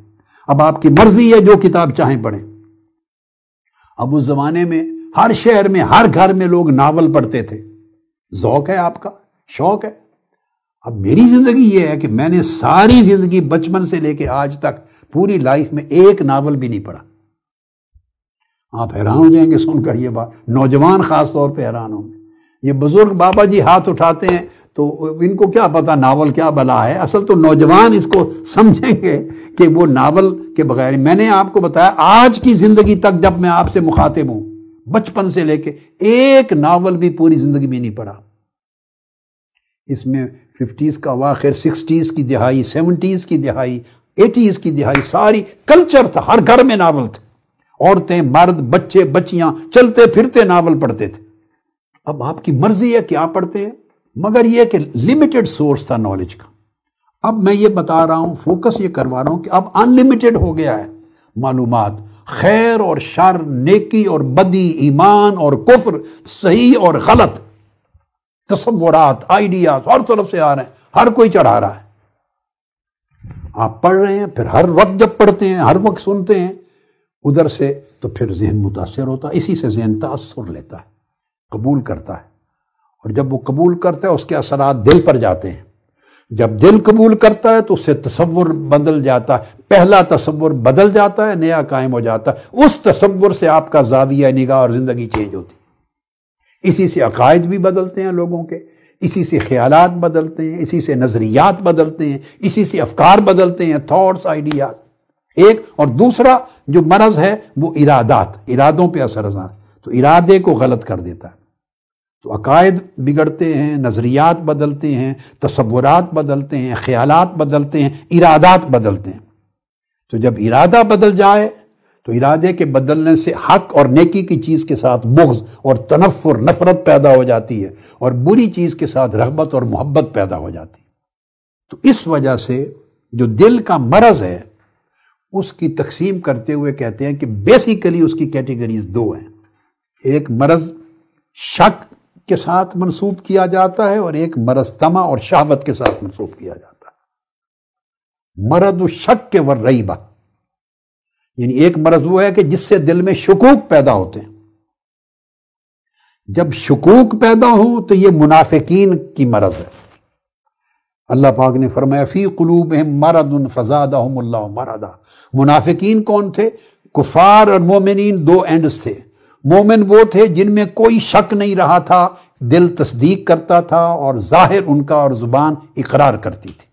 Speaker 1: اب آپ کی مرضی ہے جو کتاب چاہیں پڑھیں. اب اس زمانے میں ہر شہر میں، ہر گھر میں لوگ ناول پڑھتے تھے. ذوق ہے آپ کا، شوق ہے. اب میری زندگی یہ ہے کہ میں نے ساری زندگی بچپن سے لے کے آج تک پوری لائف میں ایک ناول بھی نہیں پڑھا. آپ حیران ہو جائیں گے سن کر یہ بات، نوجوان خاص طور پہ حیران ہوں گے. یہ بزرگ بابا جی ہاتھ اٹھاتے ہیں تو ان کو کیا پتا ناول کیا بلا ہے. اصل تو نوجوان اس کو سمجھیں گے کہ وہ ناول کے بغیر. میں نے آپ کو بتایا آج کی زندگی تک جب میں آپ سے مخاطب ہوں، بچپن سے لے کے ایک ناول بھی پوری زندگی میں نہیں پڑھا. اس میں 50s کا اواخر، 60s کی دہائی، 70s کی دہائی، 80s کی دہائی، ساری کلچر تھا، ہر گھر میں ناول تھے. عورتیں، مرد، بچے، بچیاں چلتے پھرتے ناول پڑھتے تھے. اب آپ کی مرضی ہے کیا پڑھتے ہیں، مگر یہ کہ لمیٹڈ سورس تھا نالج کا. اب میں یہ بتا رہا ہوں، فوکس یہ کروا رہا ہوں کہ اب انلمیٹڈ ہو گیا ہے معلومات. خیر اور شر، نیکی اور بدی، ایمان اور کفر، صحیح اور غلط، تصورات، آئیڈیاز ہر طرف سے آ رہے ہیں، ہر کوئی چڑھا رہا ہے. آپ پڑھ رہے ہیں، پھر ہر وقت جب پڑھتے ہیں، ہر وقت سنتے ہیں، ادھر سے تو پھر ذہن متاثر ہوتا ہے، اسی سے ذہن تاثر لیتا ہے، قبول کرتا ہے، اور جب وہ قبول کرتا ہے اس کے اثرات دل پر جاتے ہیں۔ جب دل قبول کرتا ہے تو اس سے تصور بدل جاتا ہے، پہلا تصور بدل جاتا ہے، نیا قائم ہو جاتا ہے، اس تصور سے آپ کا زاویہ نگاہ اور زندگی چینج ہوتی ہے۔ اسی سے عقائد بھی بدلتے ہیں لوگوں کے، اسی سے خیالات بدلتے ہیں، اسی سے نظریات بدلتے ہیں، اسی سے افکار بدلتے ہیں، تھاٹس، آئیڈیاز۔ ایک اور دوسرا جو مرض ہے وہ ارادوں پہ اثر تو ارادے کو غلط کر دیتا ہے، تو عقائد بگڑتے ہیں، نظریات بدلتے ہیں، تصورات بدلتے ہیں، خیالات بدلتے ہیں، ارادات بدلتے ہیں۔ تو جب ارادہ بدل جائے تو ارادے کے بدلنے سے حق اور نیکی کی چیز کے ساتھ بغض اور تنفر، نفرت پیدا ہو جاتی ہے، اور بری چیز کے ساتھ رغبت اور محبت پیدا ہو جاتی ہے۔ تو اس وجہ سے جو دل کا مرض ہے اس کی تقسیم کرتے ہوئے کہتے ہیں کہ بیسیکلی اس کی کیٹیگریز دو ہیں، ایک مرض شک کے ساتھ منسوب کیا جاتا ہے اور ایک مرض طمع اور شہوت کے ساتھ منسوب کیا جاتا ہے۔ مرض الشک کے والریبہ، یعنی ایک مرض وہ ہے کہ جس سے دل میں شکوک پیدا ہوتے ہیں۔ جب شکوک پیدا ہو تو یہ منافقین کی مرض ہے۔ اللہ پاک نے فرمایا فی قلوبہم مرض فزادہم اللہ مرضا۔ منافقین کون تھے؟ کفار اور مومنین دو اینڈز تھے۔ مومن وہ تھے جن میں کوئی شک نہیں رہا تھا، دل تصدیق کرتا تھا اور ظاہر ان کا اور زبان اقرار کرتی تھی۔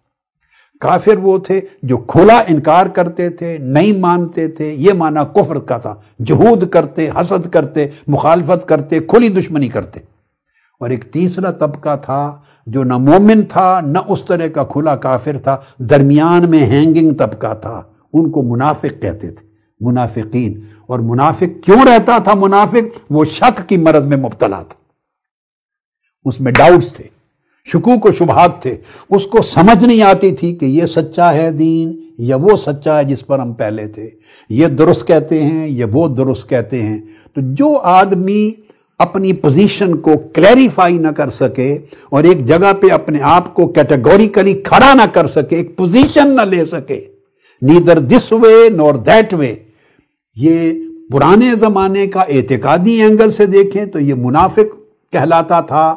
Speaker 1: کافر وہ تھے جو کھلا انکار کرتے تھے، نہیں مانتے تھے، یہ معنی کفر کا تھا، جہود کرتے، حسد کرتے، مخالفت کرتے، کھلی دشمنی کرتے۔ اور ایک تیسرا طبقہ تھا جو نہ مومن تھا نہ اس طرح کا کھلا کافر تھا، درمیان میں ہینگنگ طبقہ تھا، ان کو منافق کہتے تھے، منافقین۔ اور منافق کیوں رہتا تھا؟ منافق وہ شک کی مرض میں مبتلا تھا، اس میں ڈاؤٹس تھے، شکوک و شبہات تھے، اس کو سمجھ نہیں آتی تھی کہ یہ سچا ہے دین یا وہ سچا ہے جس پر ہم پہلے تھے، یہ درست کہتے ہیں یا وہ درست کہتے ہیں۔ تو جو آدمی اپنی پوزیشن کو کلیریفائی نہ کر سکے اور ایک جگہ پہ اپنے آپ کو کیٹیگوریکلی کھڑا نہ کر سکے، ایک پوزیشن نہ لے سکے، neither this way Noor that way, یہ پرانے زمانے کا اعتقادی اینگل سے دیکھیں تو یہ منافق کہلاتا تھا۔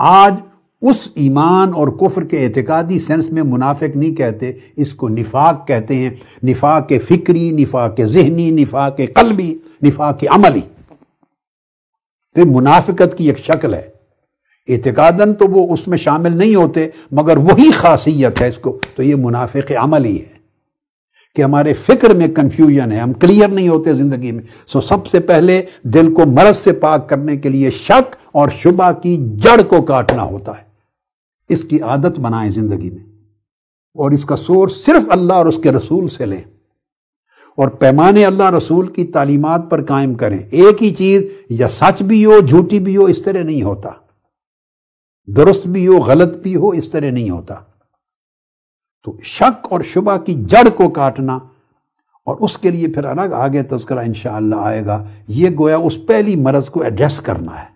Speaker 1: آج اس ایمان اور کفر کے اعتقادی سینس میں منافق نہیں کہتے، اس کو نفاق کہتے ہیں، نفاق فکری، نفاق ذہنی، نفاق قلبی، نفاق عملی۔ تو منافقت کی ایک شکل ہے، اعتقاداً تو وہ اس میں شامل نہیں ہوتے مگر وہی خاصیت ہے اس کو، تو یہ منافق عملی ہے کہ ہمارے فکر میں کنفیوژن ہے، ہم کلیئر نہیں ہوتے زندگی میں۔ سب سے پہلے دل کو مرض سے پاک کرنے کے لیے شک اور شبہ کی جڑ کو کاٹنا ہوتا ہے، اس کی عادت بنائیں زندگی میں، اور اس کا سورس صرف اللہ اور اس کے رسول سے لیں، اور پیمانے اللہ رسول کی تعلیمات پر قائم کریں۔ ایک ہی چیز یا سچ بھی ہو جھوٹی بھی ہو، اس طرح نہیں ہوتا، درست بھی ہو غلط بھی ہو، اس طرح نہیں ہوتا۔ تو شک اور شبہ کی جڑ کو کاٹنا، اور اس کے لیے پھر الگ آگے تذکرہ انشاءاللہ آئے گا، یہ گویا اس پہلی مرض کو ایڈریس کرنا ہے۔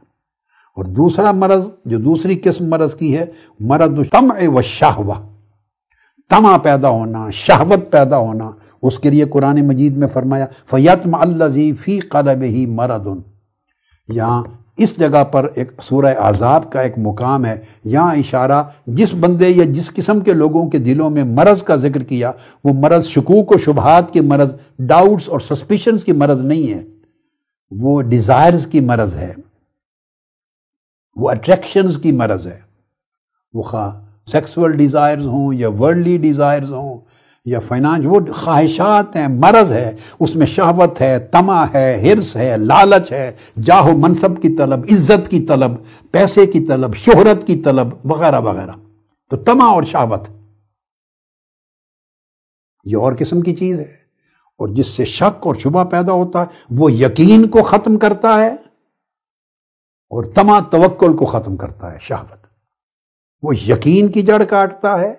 Speaker 1: اور دوسرا مرض جو دوسری قسم مرض کی ہے، مرض الطمع والشہوہ، طمع پیدا ہونا، شہوت پیدا ہونا۔ اس کے لیے قرآن مجید میں فرمایا فَيَطْمَعَ الَّذِي فِي قَلْبِهِ مَرَضٌ۔ یہاں اس جگہ پر ایک سورہ احزاب کا ایک مقام ہے، یہاں اشارہ جس بندے یا جس قسم کے لوگوں کے دلوں میں مرض کا ذکر کیا، وہ مرض شکوک و شبہات کی مرض، ڈاؤٹس اور سسپیشنز کی مرض نہیں ہے، وہ ڈیزائرز کی مرض ہے، وہ اٹریکشنز کی مرض ہے، وہ خواہ سیکسول ڈیزائرز ہوں یا ورلڈلی ڈیزائرز ہوں یا فائنانس، وہ خواہشات ہیں، مرض ہے، اس میں شہوت ہے، طمع ہے، حرص ہے، لالچ ہے، جاہ و منصب کی طلب، عزت کی طلب، پیسے کی طلب، شہرت کی طلب وغیرہ وغیرہ۔ تو طمع اور شہوت یہ اور قسم کی چیز ہے، اور جس سے شک اور شبہ پیدا ہوتا ہے وہ یقین کو ختم کرتا ہے، اور طمع توکل کو ختم کرتا ہے۔ شہوت وہ یقین کی جڑ کاٹتا ہے،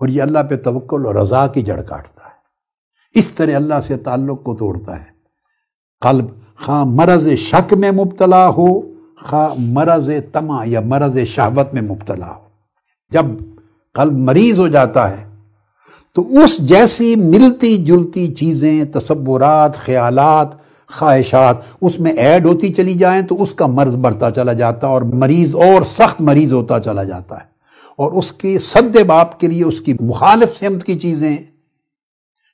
Speaker 1: اور یہ اللہ پہ توکل اور رضا کی جڑ کاٹتا ہے۔ اس طرح اللہ سے تعلق کو توڑتا ہے۔ قلب خواہ مرض شک میں مبتلا ہو، خواہ مرض طمع یا مرض شہوت میں مبتلا ہو، جب قلب مریض ہو جاتا ہے تو اس جیسی ملتی جلتی چیزیں، تصورات، خیالات، خواہشات اس میں ایڈ ہوتی چلی جائیں تو اس کا مرض بڑھتا چلا جاتا ہے اور مریض اور سخت مریض ہوتا چلا جاتا ہے، اور اس کے سد باب کے لیے اس کی مخالف سمت کی چیزیں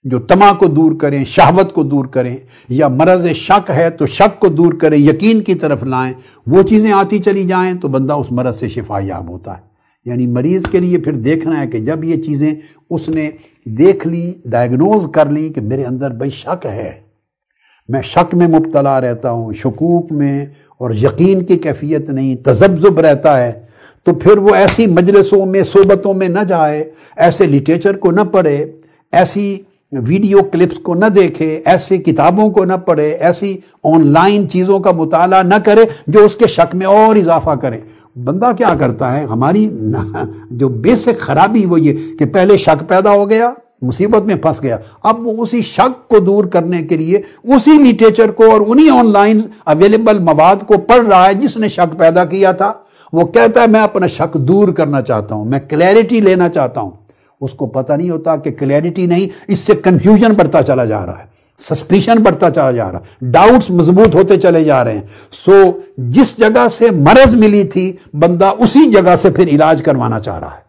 Speaker 1: جو طمع کو دور کریں، شہوت کو دور کریں، یا مرض شک ہے تو شک کو دور کریں، یقین کی طرف لائیں، وہ چیزیں آتی چلی جائیں تو بندہ اس مرض سے شفا یاب ہوتا ہے۔ یعنی مریض کے لیے پھر دیکھنا ہے کہ جب یہ چیزیں اس نے دیکھ لی، ڈائگنوز کر لی کہ میرے اندر بھئی شک ہے، میں شک میں مبتلا رہتا ہوں، شکوک میں، اور یقین کی کیفیت نہیں، تذبذب رہتا ہے، تو پھر وہ ایسی مجلسوں میں، صحبتوں میں نہ جائے، ایسے لٹریچر کو نہ پڑھے، ایسی ویڈیو کلپس کو نہ دیکھے، ایسی کتابوں کو نہ پڑھے، ایسی آن لائن چیزوں کا مطالعہ نہ کرے جو اس کے شک میں اور اضافہ کریں۔ بندہ کیا کرتا ہے، ہماری جو بیسک خرابی وہ یہ کہ پہلے شک پیدا ہو گیا، مصیبت میں پھنس گیا، اب وہ اسی شک کو دور کرنے کے لیے اسی لٹریچر کو اور انہی آن لائن اویلیبل مواد کو پڑھ رہا ہے جس نے شک پیدا کیا تھا۔ وہ کہتا ہے میں اپنا شک دور کرنا چاہتا ہوں، میں کلیئرٹی لینا چاہتا ہوں۔ اس کو پتہ نہیں ہوتا کہ کلیئرٹی نہیں، اس سے کنفیوژن بڑھتا چلا جا رہا ہے، سسپیشن بڑھتا چلا جا رہا ہے، ڈاؤٹس مضبوط ہوتے چلے جا رہے ہیں۔ سو جس جگہ سے مرض ملی تھی بندہ اسی جگہ سے پھر علاج کروانا چاہ رہا ہے،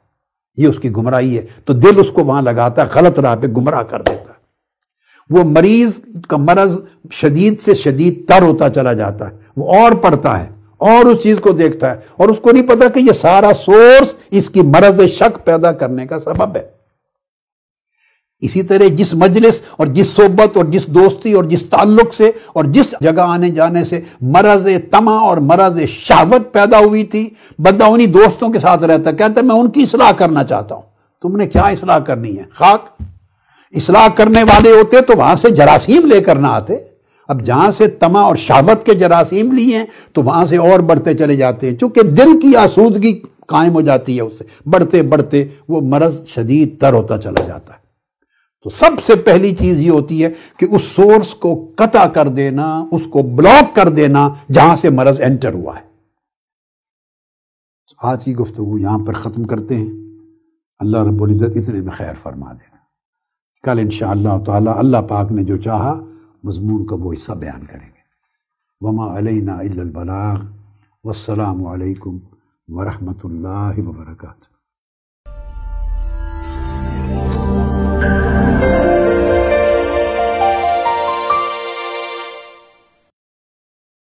Speaker 1: یہ اس کی گمراہی ہے، تو دل اس کو وہاں لگاتا ہے، غلط راہ پہ گمراہ کر دیتا ہے۔ وہ مریض کا مرض شدید سے شدید تر ہوتا چلا جاتا ہے، وہ اور پڑھتا ہے اور اس چیز کو دیکھتا ہے، اور اس کو نہیں پتا کہ یہ سارا سورس اس کی مرض شک پیدا کرنے کا سبب ہے۔ اسی طرح جس مجلس اور جس صحبت اور جس دوستی اور جس تعلق سے اور جس جگہ آنے جانے سے مرض طمع اور مرض شہوت پیدا ہوئی تھی، بندہ انہی دوستوں کے ساتھ رہتا، کہتا ہے میں ان کی اصلاح کرنا چاہتا ہوں۔ تم نے کیا اصلاح کرنی ہے؟ خاک اصلاح کرنے والے ہوتے تو وہاں سے جراثیم لے کر نہ آتے، اب جہاں سے طمع اور شہوت کے جراثیم لی ہیں تو وہاں سے اور بڑھتے چلے جاتے ہیں، چونکہ دل کی آسودگی قائم ہو جاتی ہے، اس سے بڑھتے بڑھتے وہ مرض شدید تر ہوتا چلا جاتا ہے۔ تو سب سے پہلی چیز یہ ہوتی ہے کہ اس سورس کو قطع کر دینا، اس کو بلاک کر دینا جہاں سے مرض انٹر ہوا ہے۔ آج کی گفتگو یہاں پر ختم کرتے ہیں، اللہ رب العزت اتنے میں خیر فرما دے گا۔ کل انشاءاللہ تعالی اللہ پاک نے جو چاہا مضمون کا وہ حصہ بیان کریں گے۔ وما علینا الا البلاغ، والسلام علیکم ورحمۃ اللہ وبرکاتہ۔